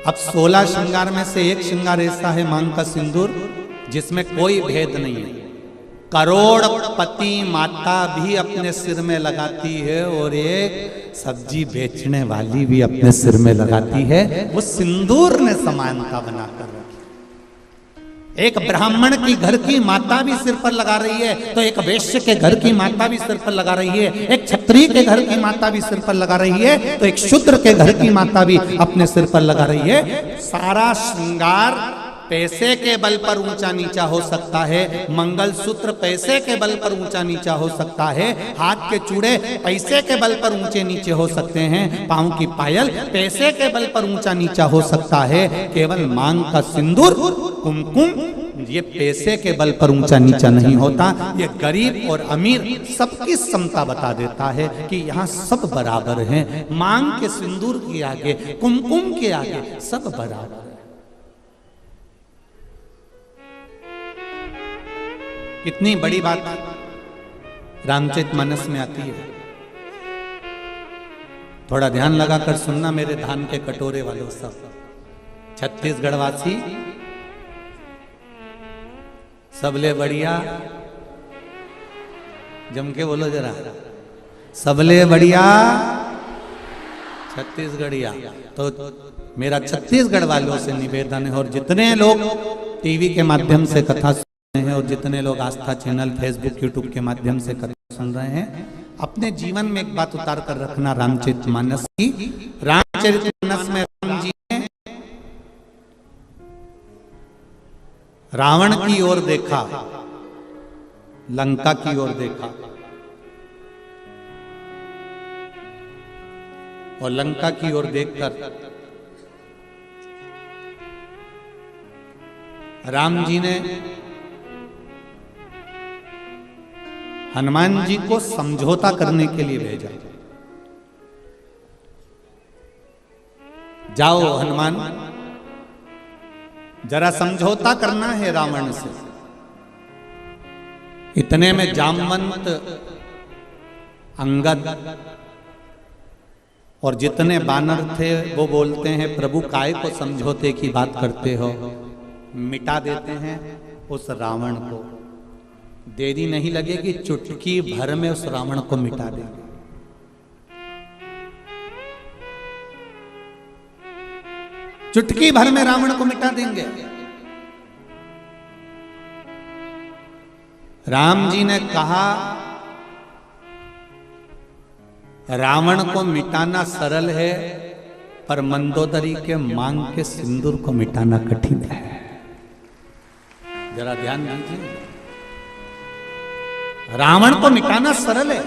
अब 16 श्रृंगार में से एक श्रृंगार ऐसा है मांग का सिंदूर जिसमें कोई भेद नहीं है। करोड़पति माता भी अपने सिर में लगाती है और एक सब्जी बेचने वाली भी अपने सिर में लगाती है। वो सिंदूर ने समानता बनाकर रखी। एक ब्राह्मण की घर की माता भी सिर पर लगा रही है, तो एक वैश्य के घर की माता भी सिर पर लगा रही है। एक क्षत्रिय के घर की माता भी सिर पर लगा रही है, तो एक शूद्र के घर की माता भी अपने सिर पर लगा रही है। सारा श्रृंगार पैसे के बल पर ऊंचा नीचा हो सकता है, मंगलसूत्र पैसे के बल पर ऊंचा नीचा हो सकता है, हाथ के चूड़े पैसे के बल पर ऊंचे नीचे हो सकते हैं, पांव की पायल पैसे के बल पर ऊंचा नीचा हो सकता है। केवल मांग का सिंदूर, कुमकुम, ये पैसे के बल पर ऊंचा नीचा नहीं होता। ये गरीब और अमीर सबकी समता बता देता है कि यहाँ सब बराबर हैं। मांग के सिंदूर के आगे, कुमकुम के आगे सब बराबर है। कितनी बड़ी बात रामचरितमानस में आती है। थोड़ा ध्यान लगाकर सुनना मेरे धान के कटोरे वालों सब, छत्तीसगढ़ वासी सबले बढ़िया, जम के बोलो जरा, सबले बढ़िया छत्तीसगढ़िया। तो मेरा छत्तीसगढ़ वालों से निवेदन है, और जितने लोग टीवी के माध्यम से कथा सुन रहे हैं और जितने लोग आस्था चैनल, फेसबुक, यूट्यूब के माध्यम से कथा सुन रहे हैं, अपने जीवन में एक बात उतार कर रखना रामचरितमानस की। रामचरितमानस में राम जी ने रावण की ओर देखा, लंका की ओर देखा, और लंका की ओर देखकर राम जी ने हनुमान जी को समझौता करने के लिए भेजा। जाओ हनुमान, जरा समझौता करना है रावण से। इतने में जामवंत, अंगद और जितने बानर थे वो बोलते हैं, प्रभु काय को समझौते की बात करते हो, मिटा देते हैं उस रावण को। देरी नहीं लगेगी, चुटकी भर में उस रावण को मिटा देंगे। चुटकी भर में रावण को मिटा देंगे। राम जी ने कहा, रावण को मिटाना सरल है, पर मंदोदरी के मांग के सिंदूर को मिटाना कठिन है। जरा ध्यान दीजिए, रावण को मिटाना सरल है,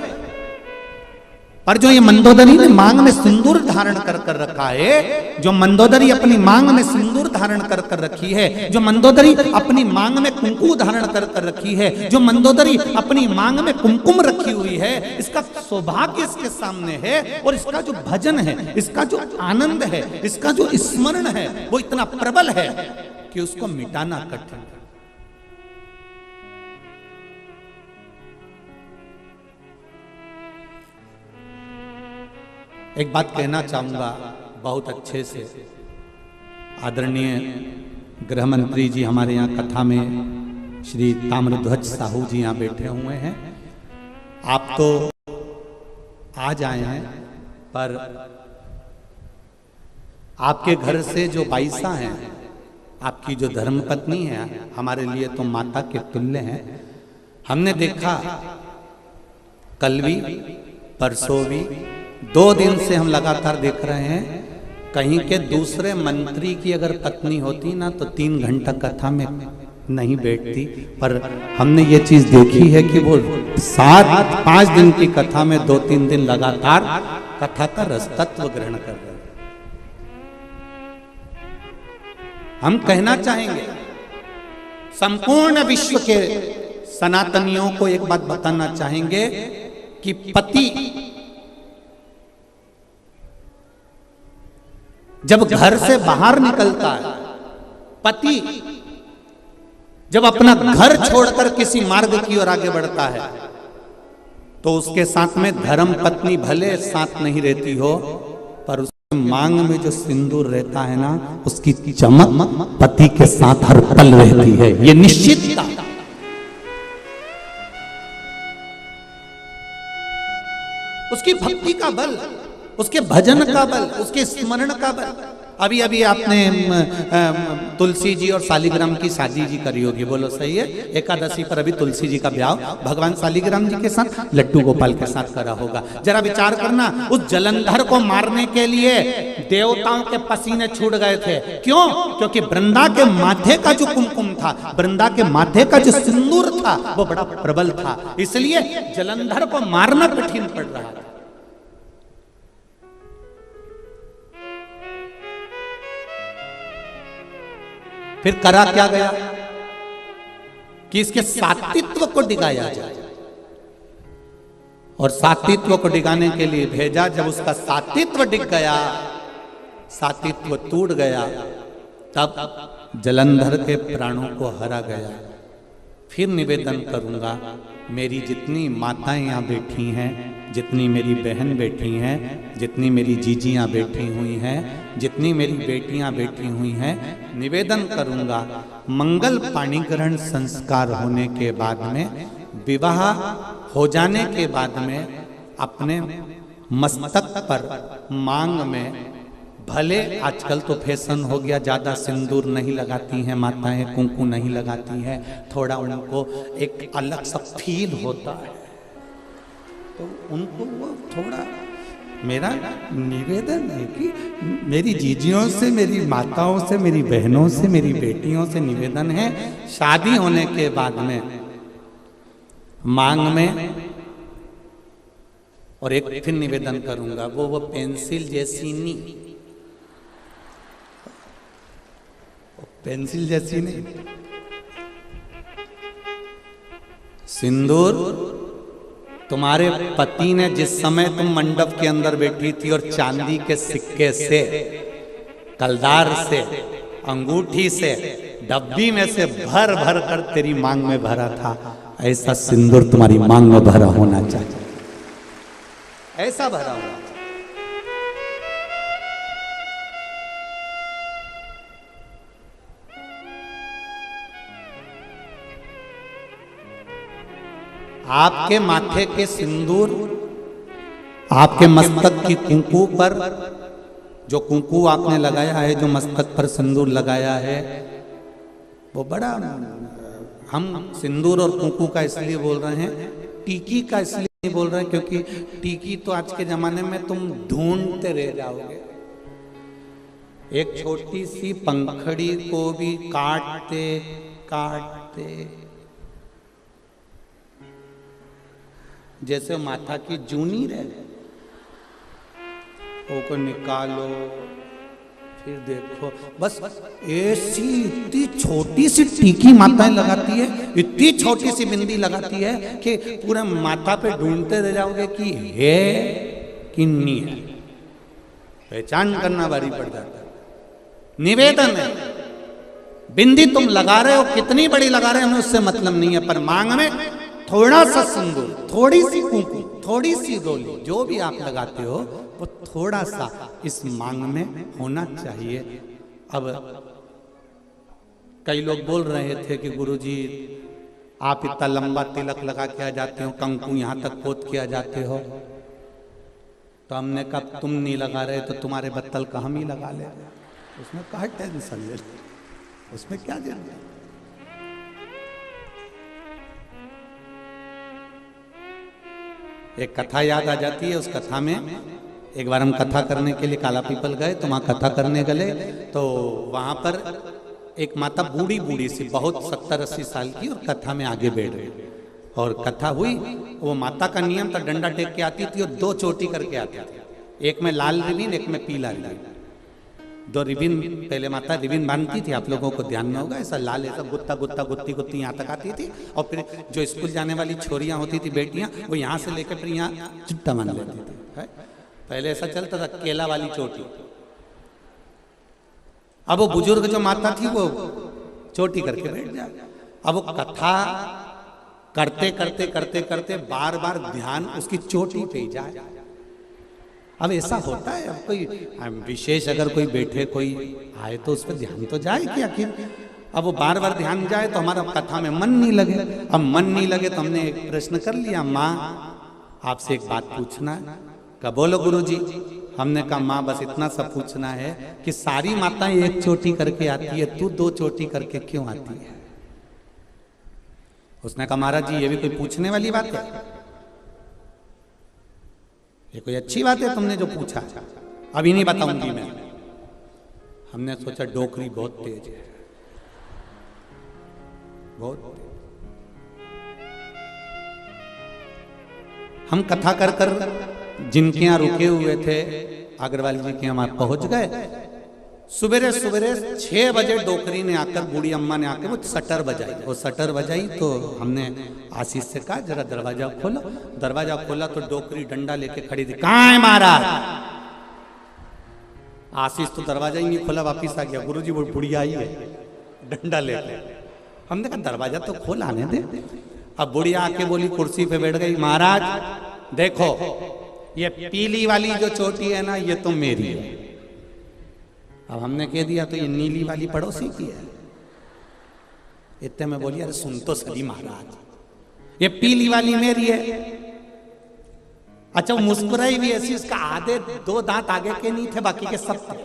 पर जो ये मंदोदरी ने मांग में सिंदूर धारण कर कर रखा है, जो मंदोदरी अपनी मांग में सिंदूर धारण कर कर रखी है, जो मंदोदरी अपनी मांग में कुंकुम धारण कर कर रखी है, जो मंदोदरी अपनी मांग में कुमकुम रखी हुई है, इसका सौभाग्य इसके सामने है, और इसका जो भजन है, इसका जो आनंद है, इसका जो स्मरण है, वो इतना प्रबल है कि उसको मिटाना कठिन है। एक बात कहना चाहूंगा बहुत अच्छे से, आदरणीय गृह मंत्री जी हमारे यहाँ कथा में श्री ताम्रध्वज साहू जी यहाँ बैठे हुए हैं। आप तो आज आए हैं, पर आपके घर से जो बाईसा हैं, आपकी जो धर्मपत्नी है, हमारे लिए तो माता के तुल्य हैं। हमने देखा कल भी, परसों भी, 2 दिन से हम लगातार देख रहे हैं, कहीं के दूसरे मंत्री की अगर पत्नी होती ना तो 3 घंटा कथा में नहीं बैठती, पर हमने ये चीज देखी है कि वो 5 दिन की कथा में 2-3 दिन लगातार कथा का रसतत्व ग्रहण कर रहे हैं। हम कहना चाहेंगे संपूर्ण विश्व के सनातनियों को एक बात बताना चाहेंगे कि पति जब घर से बाहर निकलता है, पति जब अपना घर छोड़कर किसी मार्ग की ओर आगे बढ़ता है, तो उसके साथ में धर्म पत्नी भले साथ नहीं रहती हो, पर उसके मांग में जो सिंदूर रहता है ना, उसकी चमक पति के साथ हर पल रहती है। ये निश्चित उसकी भक्ति का बल, उसके भजन का बल, उसके स्मरण का बल। अभी अभी आपने तुलसी जी और शालिग्राम की शादी जी करी होगी, बोलो सही है? एकादशी पर अभी तुलसी जी का ब्याह भगवान शालिग्राम जी के साथ लड्डू गोपाल के साथ करा होगा। जरा विचार करना, उस जलंधर को मारने के लिए देवताओं के पसीने छूट गए थे। क्यों? क्योंकि वृंदा के माथे का जो कुमकुम था, वृंदा के माथे का जो सिंदूर था, वो बड़ा प्रबल था, इसलिए जलंधर को मारना कठिन पड़ रहा था। फिर करा क्या गया कि इसके सात्वित्व को डिगाया जाए, और सात्वित्व को डिगाने के लिए भेजा। जब उसका सात्वित्व डिग गया, सात्वित्व टूट गया, तब जलंधर के प्राणों को हरा गया। फिर निवेदन करूंगा, मेरी जितनी माताएं यहाँ बैठी हैं, जितनी मेरी बहन बैठी हैं, जितनी मेरी जीजियाँ बैठी हुई हैं, जितनी मेरी बेटियाँ बैठी हुई हैं, निवेदन करूंगा मंगल पाणिग्रहण संस्कार होने के बाद में, विवाह हो जाने के बाद में अपने मस्तक पर मांग में, भले आजकल तो फैशन हो गया, ज़्यादा सिंदूर नहीं लगाती हैं माताएं, कुंकू नहीं लगाती हैं, थोड़ा उनको एक अलग सा फील होता है, तो उनको वो थोड़ा, मेरा निवेदन है कि मेरी जीजियों से, मेरी माताओं से, मेरी बहनों से, मेरी बेटियों से निवेदन है, शादी होने के बाद में मांग में, और एक फिर निवेदन करूंगा, वो पेंसिल जैसी नहीं, पेंसिल जैसी नहीं, सिंदूर तुम्हारे पति ने जिस समय तुम मंडप के अंदर बैठी थी और चांदी के सिक्के से, कलदार से, अंगूठी से, डब्बी में से भर भर कर तेरी मांग में भरा था, ऐसा सिंदूर तुम्हारी मांग में भरा होना चाहिए, ऐसा भरा होना चाहिए। आपके माथे के सिंदूर, आपके मस्तक की कुंकू पर जो कुंकू आपने लगाया है, जो मस्तक पर सिंदूर लगाया है, वो बड़ा, हम सिंदूर और कुंकू का इसलिए बोल रहे हैं, टीकी का इसलिए नहीं बोल रहे हैं क्योंकि टीकी तो आज के जमाने में तुम ढूंढते रह जाओगे, एक छोटी सी पंखड़ी को भी काटते काटते, जैसे माथा की जूनी रहे, वो को निकालो, फिर देखो, बस ऐसी इतनी छोटी सी टीकी माताएं लगाती है, इतनी छोटी सी बिंदी लगाती है कि पूरे माथा पे ढूंढते रह जाओगे कि है कि नहीं है, पहचान करना भारी पड़ जाता है। निवेदन है, बिंदी तुम लगा रहे हो, कितनी बड़ी लगा रहे हो हमें उससे मतलब नहीं है, पर मांग में थोड़ा सा सिंदूर, थोड़ी सी कुंकू, थोड़ी सी रोली, जो भी आप लगाते हो वो थोड़ा सा इस मांग में होना चाहिए। अब कई लोग बोल रहे थे कि गुरुजी आप इतना लंबा तिलक लगा के आ जाते हो, कंकु यहाँ तक पोत के आ जाते हो, तो हमने कहा तुम नहीं लगा रहे तो तुम्हारे बत्तल का हम ही लगा ले, उसमें क्या टेंशन ले, उसमें क्या जरूरत। एक कथा याद आ जाती है, उस कथा में एक बार हम कथा करने के लिए काला पीपल गए, तो वहाँ कथा करने गए, तो वहाँ पर एक माता बूढ़ी बूढ़ी सी, बहुत 70-80 साल की, और कथा में आगे बैठ गई, और कथा हुई। वो माता का नियम था, डंडा टेक के आती थी और 2 चोटी करके आती थी, एक में लाल रिबिन, एक में पीला रिबिन, 2 रिबिन पहले माता रिबिन बांधती थी, आप लोगों को ध्यान में होगा, ऐसा लाल ऐसा गुत्ता गुत्ता गुत्ती गुत्ती यहाँ तक आती थी, और फिर जो स्कूल जाने वाली छोरियाँ होती थी, बेटियाँ, वो यहाँ से लेकर फिर यहाँ चुट्टा मान लेती थी। पहले ऐसा चलता था, केला वाली चोटी। अब वो बुजुर्ग जो माता थी वो चोटी करके बैठ जाए। अब वो कथा करते करते करते करते बार बार ध्यान उसकी चोटी पे जाए। अब ऐसा होता है, अब कोई विशेष अगर कोई बैठे कोई आए तो उस पर ध्यान तो जाए कि आखिर। अब वो बार बार ध्यान जाए तो हमारा कथा में मन नहीं लगे। अब मन नहीं लगे तो हमने एक प्रश्न कर लिया, माँ आपसे एक बात पूछना है। क्या बोलो गुरुजी। हमने कहा माँ बस इतना सा पूछना है कि सारी माताएं एक चोटी करके आती है, तू 2 चोटी करके क्यों आती है। उसने कहा महाराज जी ये भी कोई पूछने वाली बात है, ये कोई अच्छी बात है तुमने जो पूछा, अभी नहीं बताऊंगी मैं। हमने सोचा डोकरी बहुत तेज है, बहुत तेज। हम कथा कर कर जिनके यहाँ रुके हुए थे अग्रवाल जी के यहाँ पहुंच गए। सुबेरे सुबेरे 6 बजे डोकरी ने आकर, बूढ़ी अम्मा ने आकर वो शटर बजाई। वो शटर बजाई तो हमने आशीष से कहा जरा दरवाजा खोलो। दरवाजा खोला तो डोकरी डंडा लेके खड़ी थी। कहाँ है महाराज। आशीष तो दरवाजा ही नहीं खोला, वापिस आ गया। गुरुजी वो बुढ़िया आई है डंडा लेके। हमने कहा दरवाजा तो खोल, आने दे। अब बुढ़िया आके बोली, कुर्सी पे बैठ गई, महाराज देखो ये पीली वाली जो चोटी है ना, ये तो मेरी है। अब हमने कह दिया तो ये नीली वाली पड़ोसी की है। इतने में बोली, अरे सुन तो सही महाराज, ये पीली वाली मेरी है। अच्छा, वो मुस्कुराई भी ऐसी, उसका आधे 2 दांत आगे के नहीं थे, बाकी के सब थे।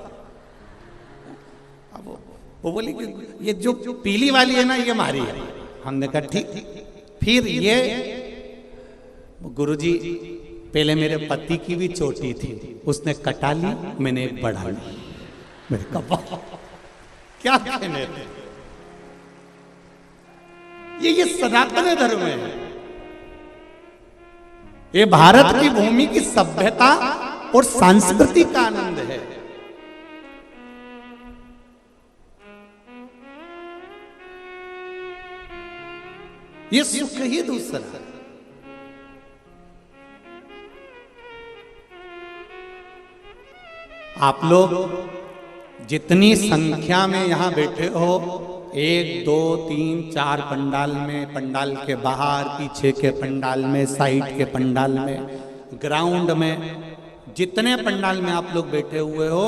अब वो बोली कि ये जो पीली वाली है ना, ये हमारी है। हमने कहा ठीक। फिर ये गुरुजी, पहले मेरे पति की भी चोटी थी, उसने कटा ली, मैंने एक बढ़ा ली। मेरे कहा क्या कहने, ये सनातन धर्म है, ये भारत की भूमि की सभ्यता और संस्कृति का आनंद है। ये सुख ही दूसरा है। आप लोग जितनी संख्या में यहां बैठे हो, 1 2 3 4 पंडाल में, पंडाल के बाहर, पीछे के पंडाल में, साइड के पंडाल में, ग्राउंड में, जितने पंडाल में आप लोग बैठे हुए हो,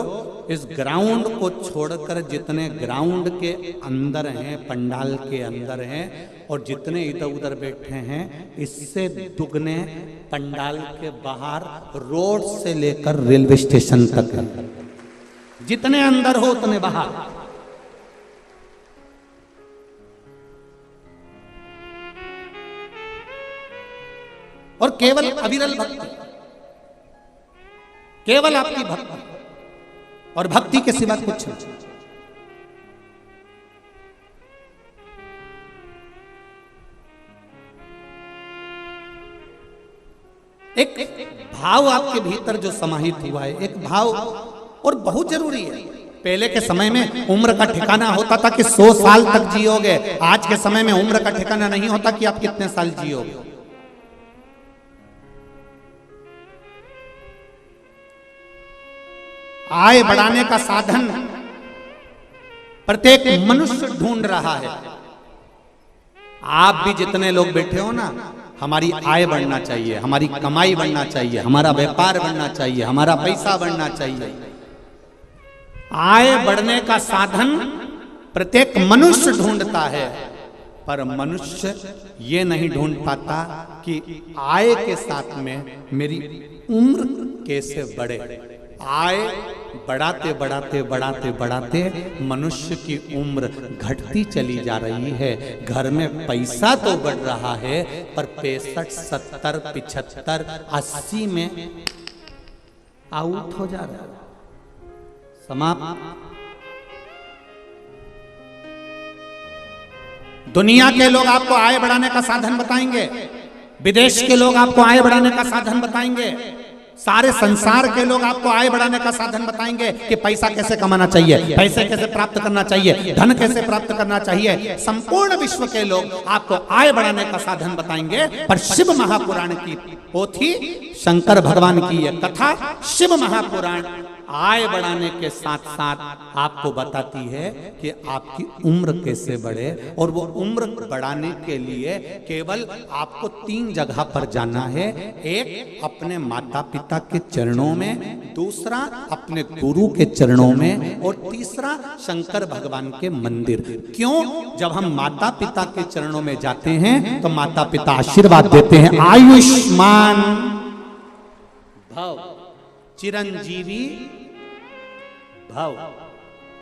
इस ग्राउंड को छोड़कर जितने ग्राउंड के अंदर हैं, पंडाल के अंदर हैं, और जितने इधर उधर बैठे हैं, इससे दुगने पंडाल के बाहर, रोड से लेकर रेलवे स्टेशन तक है। जितने अंदर हो उतने बाहर। और केवल अविरल भक्ति, केवल आपकी भक्ति, और भक्ति के सिवा कुछ नहीं। एक भाव आपके भीतर जो समाहित हुआ है, एक भाव, और बहुत जरूरी है। पहले के समय में उम्र का ठिकाना होता था कि 100 साल तक जियोगे। आज के समय में उम्र का ठिकाना नहीं होता कि आप कितने साल जियोगे। आय बढ़ाने का साधन प्रत्येक मनुष्य ढूंढ रहा है। आप भी जितने लोग बैठे हो ना, हमारी आय बढ़ना चाहिए, हमारी कमाई बढ़ना चाहिए, हमारा व्यापार बढ़ना चाहिए, हमारा पैसा बढ़ना चाहिए। आय बढ़ने का साधन प्रत्येक मनुष्य ढूंढता है, पर मनुष्य ये नहीं ढूंढ पाता कि आय के साथ में मेरी उम्र कैसे बढ़े। आय बढ़ाते बढ़ाते बढ़ाते बढ़ाते मनुष्य की उम्र घटती चली जा रही है। घर में पैसा तो बढ़ रहा है, पर 65, 70, 75, 80 में आउट हो जा रहा है, समाप्त। दुनिया के लोग आपको आय बढ़ाने का साधन बताएंगे, विदेश के लोग आपको आय बढ़ाने का साधन बताएंगे, सारे संसार के लोग आपको आय बढ़ाने का साधन बताएंगे कि पैसा कैसे कमाना चाहिए, पैसे कैसे प्राप्त करना चाहिए, धन कैसे प्राप्त करना चाहिए। संपूर्ण विश्व के लोग आपको आय बढ़ाने का साधन बताएंगे, पर शिव महापुराण की पोथी, शंकर भगवान की यह कथा, शिव महापुराण आय बढ़ाने के साथ साथ आपको बताती है कि आपकी उम्र कैसे बढ़े। और वो उम्र बढ़ाने के लिए केवल आपको 3 जगह पर जाना है। एक अपने माता पिता के चरणों में, दूसरा अपने गुरु के चरणों में, और तीसरा शंकर भगवान के मंदिर। क्यों? जब हम माता पिता के चरणों में जाते हैं तो माता पिता आशीर्वाद देते हैं, आयुष्मान भव, चिरंजीवी भव।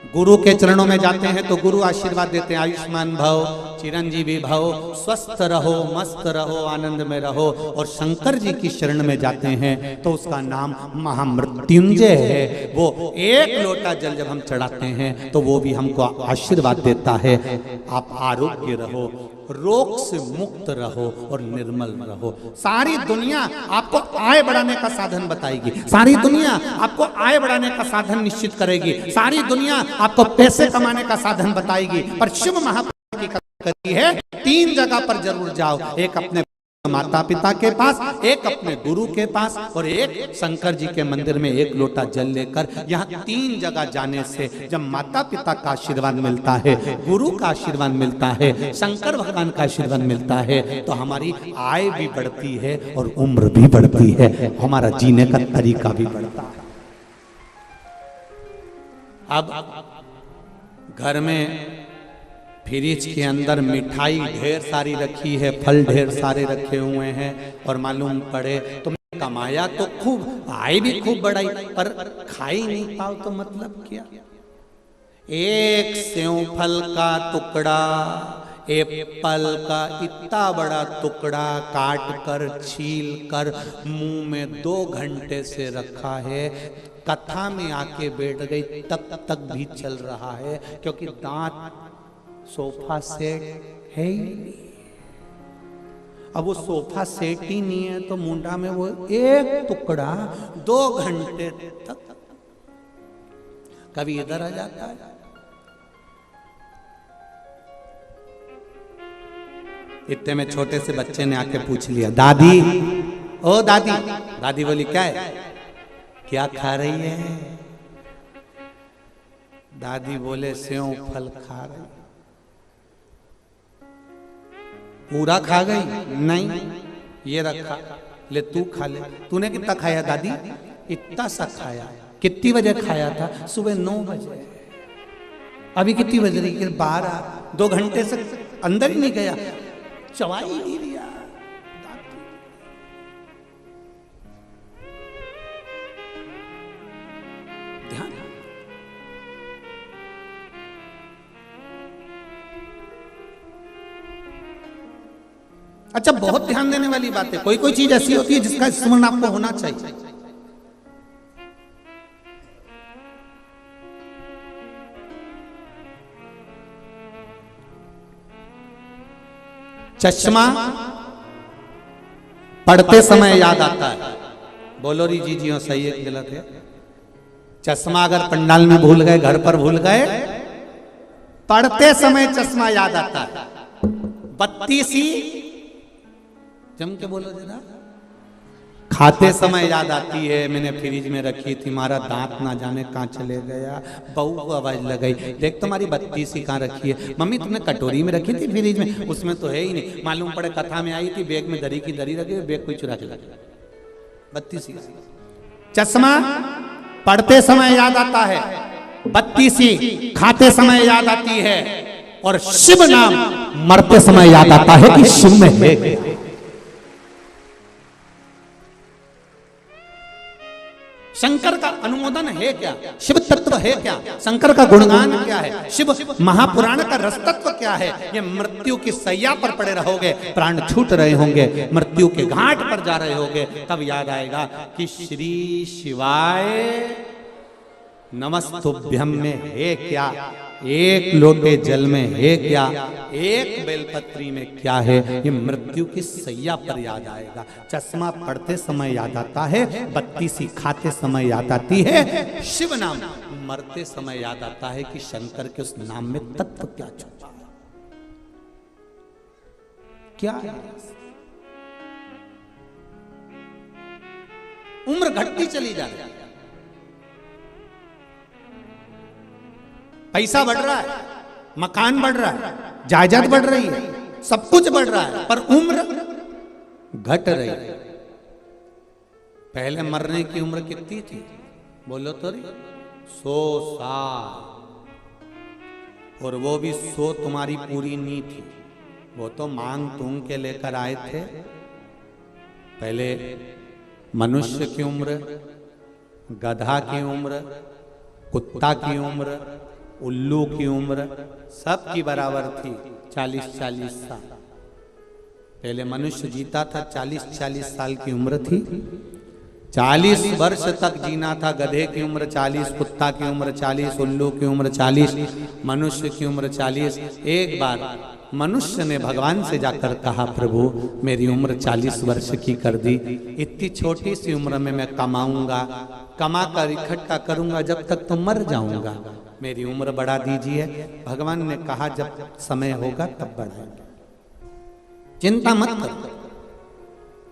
गुरु के चरणों में जाते हैं तो गुरु आशीर्वाद देते हैं, आयुष्मान भव, चिरंजीवी भव, स्वस्थ रहो, मस्त रहो, आनंद में रहो। और शंकर जी की शरण में जाते हैं तो उसका नाम महामृत्युंजय है। वो 1 लोटा जल जब हम चढ़ाते हैं तो वो भी हमको आशीर्वाद देता है, आप आरोग्य रहो, रोग से मुक्त रहो और निर्मल रहो। सारी दुनिया आपको आय बढ़ाने का साधन बताएगी, सारी दुनिया आपको आय बढ़ाने का साधन निश्चित करेगी, सारी दुनिया आपको पैसे कमाने का साधन बताएगी। पर शिव महापुराण की कथा है 3 जगह पर जरूर जाओ। एक अपने माता पिता के पास, एक अपने गुरु के पास और एक शंकर जी के मंदिर में एक लोटा जल लेकर। यहाँ 3 जगह जाने से जब माता पिता का आशीर्वाद मिलता है, गुरु का आशीर्वाद मिलता है, शंकर भगवान का आशीर्वाद मिलता है, तो हमारी आय भी बढ़ती है और उम्र भी बढ़ती है, हमारा जीने का तरीका भी बढ़ता है। अब घर में फ्रिज के अंदर मिठाई ढेर सारी रखी है, फल ढेर सारे रखे हुए हैं, और मालूम पड़े तुमने कमाया तो खूब, आय भी खूब बढ़ाई, पर खाई नहीं पाओ तो मतलब क्या? एक सेव फल का टुकड़ा, एप्पल का इतना बड़ा टुकड़ा काट कर छील कर मुंह में 2 घंटे से रखा है, कथा में आके बैठ गई तब तक भी चल रहा है, क्योंकि दांत सोफा सेट है ही नहीं। अब वो सोफा सेट ही नहीं है तो मुंडा में वो एक टुकड़ा 2 घंटे तक कभी इधर आ जाता है। इतने में छोटे से बच्चे ने आके पूछ लिया, दादी, ओ दादी। दादी बोली, क्या है, क्या खा रही है? दादी बोले, सेव फल खा रही। पूरा खा गई? नहीं, ये रखा, ले तू खा ले। तूने कितना खाया दादी? इतना सा खाया। कितनी बजे खाया था? सुबह 9 बजे। अभी कितनी बज रही है? 12। 2 घंटे से अंदर ही नहीं गया, चबाई ही नहीं लिया। ध्यान। अच्छा, बहुत ध्यान देने वाली बात है। कोई कोई चीज ऐसी होती है जिसका स्मरण आपको होना चाहिए। चश्मा पढ़ते समय याद आता है। बोलो री जी हो, सही है कि गलत है? चश्मा अगर पंडाल में भूल गए, घर पर भूल गए, पढ़ते समय चश्मा याद आता है। बत्ती सी जम के बोलो जरा। खाते समय याद आती है, मैंने फ्रिज में रखी थी, हमारा दांत ना जाने कहाँ चले गया। बहू को आवाज लगाई, देख तुम्हारी बत्ती सी कहाँ रखी है? मम्मी तुमने कटोरी में रखी थी फ्रिज में, उसमें तो है ही नहीं। मालूम पड़े कथा में आई थी, बैग में दरी की दरी रखी, बैग कोई चुरा के लगा। बत्ती सी। चश्मा पढ़ते समय याद आता है, बत्ती सी खाते समय याद आती है, और शिव नाम मरते समय याद आता है कि शिव में है। शंकर का अनुमोदन है क्या? शिव तत्व है क्या? शंकर का गुणगान क्या है? शिव महापुराण का रसतत्व क्या है? ये मृत्यु की सैया पर पड़े रहोगे, प्राण छूट रहे होंगे, मृत्यु के घाट पर जा रहे होंगे, तब याद आएगा कि श्री शिवाय नमस्तुभ्यम में है क्या? एक लोटे जल में है क्या? एक बेलपत्री में क्या है? ये मृत्यु की सैया पर याद आएगा। चश्मा पढ़ते समय याद आता है, बत्ती सी खाते समय याद आती है, शिव नाम मरते समय याद आता है कि शंकर के उस नाम में तत्व क्या छुपा है, क्या है? उम्र घटती चली जा रही है, पैसा बढ़ रहा है, मकान बढ़ रहा है, जायदाद बढ़ रही है, सब कुछ बढ़ रहा है, पर उम्र घट रही है। पहले मरने की उम्र कितनी थी? बोलो तो रे, 100 साल। और वो भी 100 तुम्हारी पूरी नहीं थी, वो तो मांग तूंग के लेकर आए थे। पहले मनुष्य की उम्र, गधा की उम्र, कुत्ता की उम्र, उल्लू की उम्र सब की बराबर थी, 40-40 साल। पहले मनुष्य जीता था, 40-40 साल की उम्र थी। 40 वर्ष तक जीना था। गधे की उम्र 40, कुत्ता की उम्र 40, उल्लू की उम्र 40, मनुष्य की उम्र 40। एक बार मनुष्य ने भगवान से जाकर कहा, प्रभु मेरी उम्र 40 वर्ष की कर दी, इतनी छोटी सी उम्र में मैं कमाऊंगा, कमा कर इकट्ठा करूंगा, जब तक तो मर जाऊंगा, मेरी उम्र बढ़ा दीजिए। भगवान ने कहा जब समय होगा तब बढ़ाएंगे, चिंता मत करो।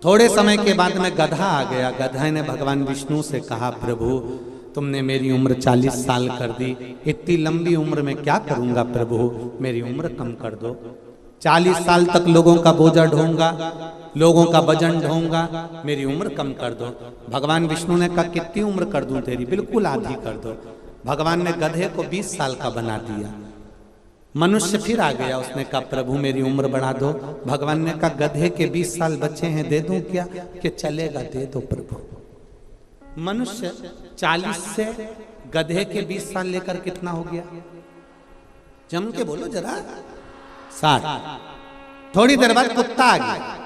थोड़े समय के बाद में गधा आ गया। गधा ने भगवान विष्णु से कहा, प्रभु तुमने मेरी उम्र 40 साल कर दी, इतनी लंबी उम्र में क्या करूंगा प्रभु, मेरी उम्र कम कर दो। 40 साल तक लोगों का बोझा ढोऊंगा, लोगों का वजन ढोऊंगा, मेरी उम्र कम कर दो। भगवान विष्णु ने कहा, कितनी उम्र कर दूं तेरी? बिल्कुल आधी कर दो। भगवान ने गधे को 20 साल का बना दिया। मनुष्य फिर आ गया, उसने कहा, प्रभु मेरी उम्र बढ़ा दो। भगवान ने कहा, गधे के 20 साल बचे हैं, दे दूं क्या? कि चलेगा, दे दो प्रभु। मनुष्य 40 से गधे के 20 साल लेकर कितना हो गया? जम के बोलो जरा। 60। थोड़ी देर बाद कुत्ता आ गया।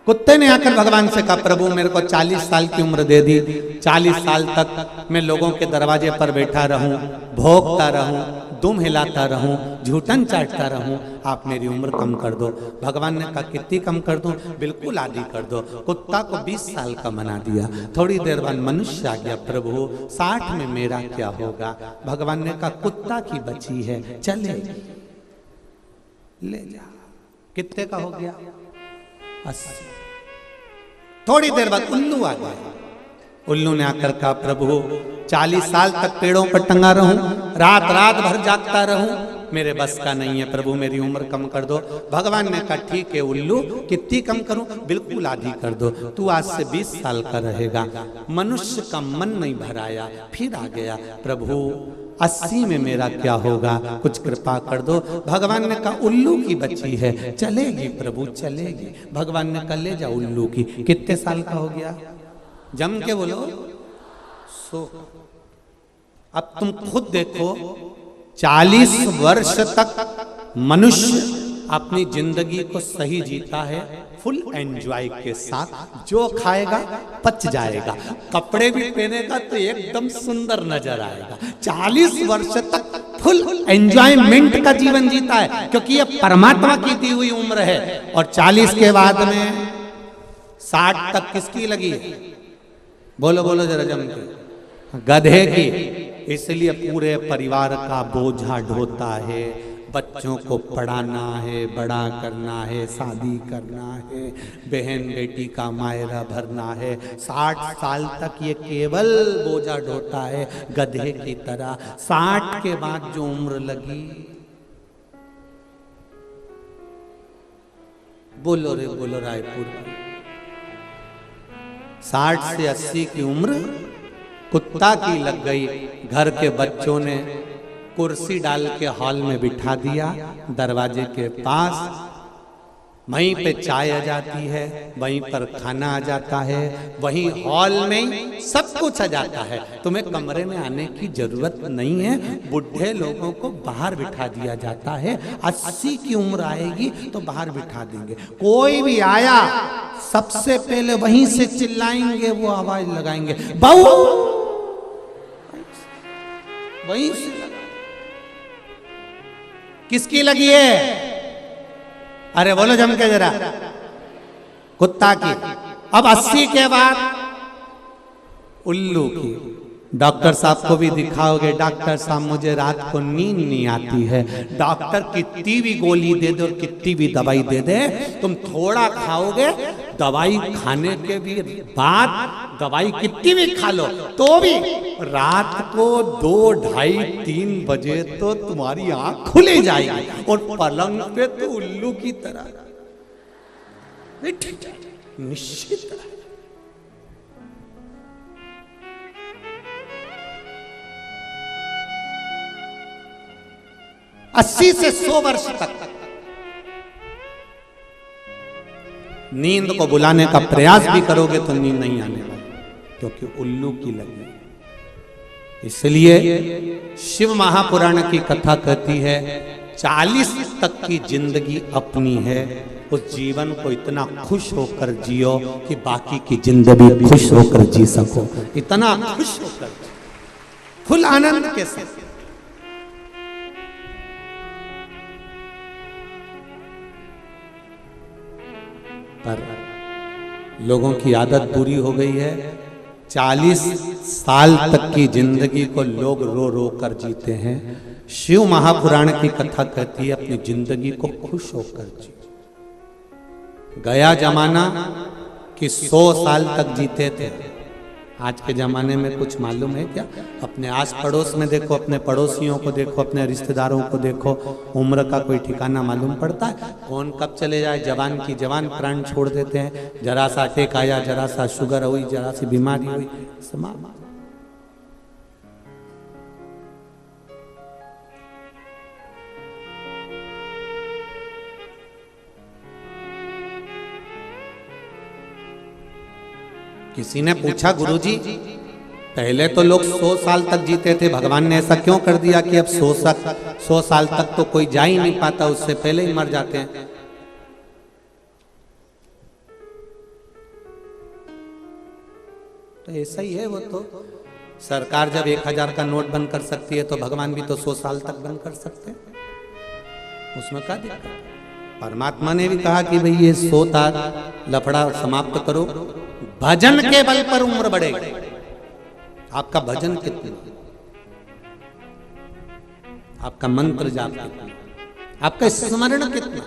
कुत्ते ने आकर भगवान से कहा, प्रभु मेरे को 40 साल की उम्र दे दी, 40 साल तक मैं लोगों के दरवाजे पर बैठा रहूं, भोंकता रहूं, दुम हिलाता रहूं, झूठन चाटता रहूं, आप मेरी उम्र कम कर दो। भगवान ने कहा, कितनी कम कर दूं? बिल्कुल आधी कर दो। कुत्ता को 20 साल का बना दिया। थोड़ी देर बाद मनुष्य आ गया, प्रभु 60 में मेरा क्या होगा? भगवान ने कहा, कुत्ता की बची है, चले ले जा। कितने का हो गया? 80। थोड़ी देर बाद उल्लू आ गया। उल्लू ने आकर कहा, प्रभु 40 साल तक पेड़ों पर टंगा रहूं, रात रात भर जागता रहूं, मेरे बस का नहीं है प्रभु, मेरी उम्र कम कर दो। भगवान ने कहा, ठीक है उल्लू, कितनी कम करूं? बिल्कुल आधी कर दो। तू आज से 20 साल का रहेगा। मनुष्य का मन नहीं भराया, फिर आ गया, प्रभु 80 में मेरा क्या होगा, कुछ कृपा कर दो। भगवान ने कहा, उल्लू की बच्ची है, चलेगी प्रभु चलेगी। भगवान ने कहा, ले जा उल्लू की। कितने साल का हो गया? जम के बोलो 100। अब तुम खुद देखो, 40 वर्ष तक मनुष्य अपनी जिंदगी को सही जीता है, फुल एंजॉय के साथ। जो खाएगा पच जाएगा, कपड़े भी पहनेगा तो एकदम सुंदर नजर आएगा। 40 वर्ष तक फुल एंजॉयमेंट का जीवन जीता है, क्योंकि ये परमात्मा की दी हुई उम्र है। और 40 के बाद में 60 तक किसकी लगी है? बोलो बोलो जरा जम के। गधे की। इसलिए पूरे परिवार का बोझा ढोता है, बच्चों को पढ़ाना है, बड़ा करना है, शादी करना है, बहन बेटी का मायरा भरना है। 60 साल तक ये केवल बोझा ढोता है गधे की तरह। 60 के बाद जो उम्र लगी, बोलो रे बोलो रायपुर, 60 से 80 की उम्र कुत्ता की लग गई। घर के बच्चों ने कुर्सी डाल के हॉल में बिठा दिया, दरवाजे के पास। वहीं पे चाय आ जाती है, वहीं पर खाना आ जाता है, वहीं हॉल में सब कुछ आ जाता है। तुम्हें कमरे में आने की जरूरत नहीं है। बुढ़े लोगों को बाहर बिठा दिया जाता है। 80 की उम्र आएगी तो बाहर बिठा देंगे। कोई भी आया सबसे पहले वहीं से चिल्लाएंगे, वो आवाज लगाएंगे, बहू, वहीं से। किसकी लगी है? अरे बोलो जम के जरा। कुत्ता की। अब 80 के बाद उल्लू की। डॉक्टर साहब को भी दिखाओगे, डॉक्टर साहब मुझे रात को नींद नहीं आती है। डॉक्टर कितनी भी गोली दे दे और कितनी भी दवाई दे दे, तुम थोड़ा खाओगे, दवाई खाने के भी बाद दवाई कितनी भी खा लो तो भी रात को 2, 2:30, 3 बजे तो तुम्हारी आंख खुले जाएगी और पलंग पे तो उल्लू की तरह निश्चित। 80 से 100 वर्ष तक नींद को बुलाने का प्रयास भी करोगे तो नींद नहीं आने वाली, क्योंकि उल्लू की लगी। इसलिए शिव महापुराण की कथा कहती है 40 तक की जिंदगी अपनी है। उस जीवन को इतना खुश होकर जियो कि बाकी की जिंदगी खुश होकर जी सको। इतना खुश होकर, फुल आनंद के साथ। पर लोगों की आदत बुरी हो गई है। 40 साल तक की जिंदगी को लोग रो रो कर जीते हैं। शिव महापुराण की कथा कहती है अपनी जिंदगी को खुश होकर जी। गया जमाना कि 100 साल तक जीते थे। आज के ज़माने में कुछ मालूम है क्या? अपने आस पड़ोस में देखो, अपने पड़ोसियों को देखो, अपने रिश्तेदारों को देखो, उम्र का कोई ठिकाना मालूम पड़ता है? कौन कब चले जाए, जवान की जवान प्राण छोड़ देते हैं। जरा सा अटैक आया, जरा सा शुगर हुई, जरा सी बीमारी हुई, समाप्त। किसी ने पूछा, गुरुजी पहले तो लोग 100 साल तक जीते थे, भगवान ने ऐसा क्यों कर दिया कि अब 100 साल तक तो कोई जा ही नहीं पाता, उससे पहले ही मर जाते हैं। तो ऐसा ही है। वो तो सरकार जब 1000 का नोट बंद कर सकती है तो भगवान भी तो 100 साल तक बंद कर सकते हैं, उसमें क्या दिक्कत? परमात्मा ने भी कहा कि भाई ये 100 लफड़ा समाप्त करो, भजन के बल पर उम्र बढ़ेगी। आपका भजन कितना, आपका मंत्र जाप कितना, आपका स्मरण कितना।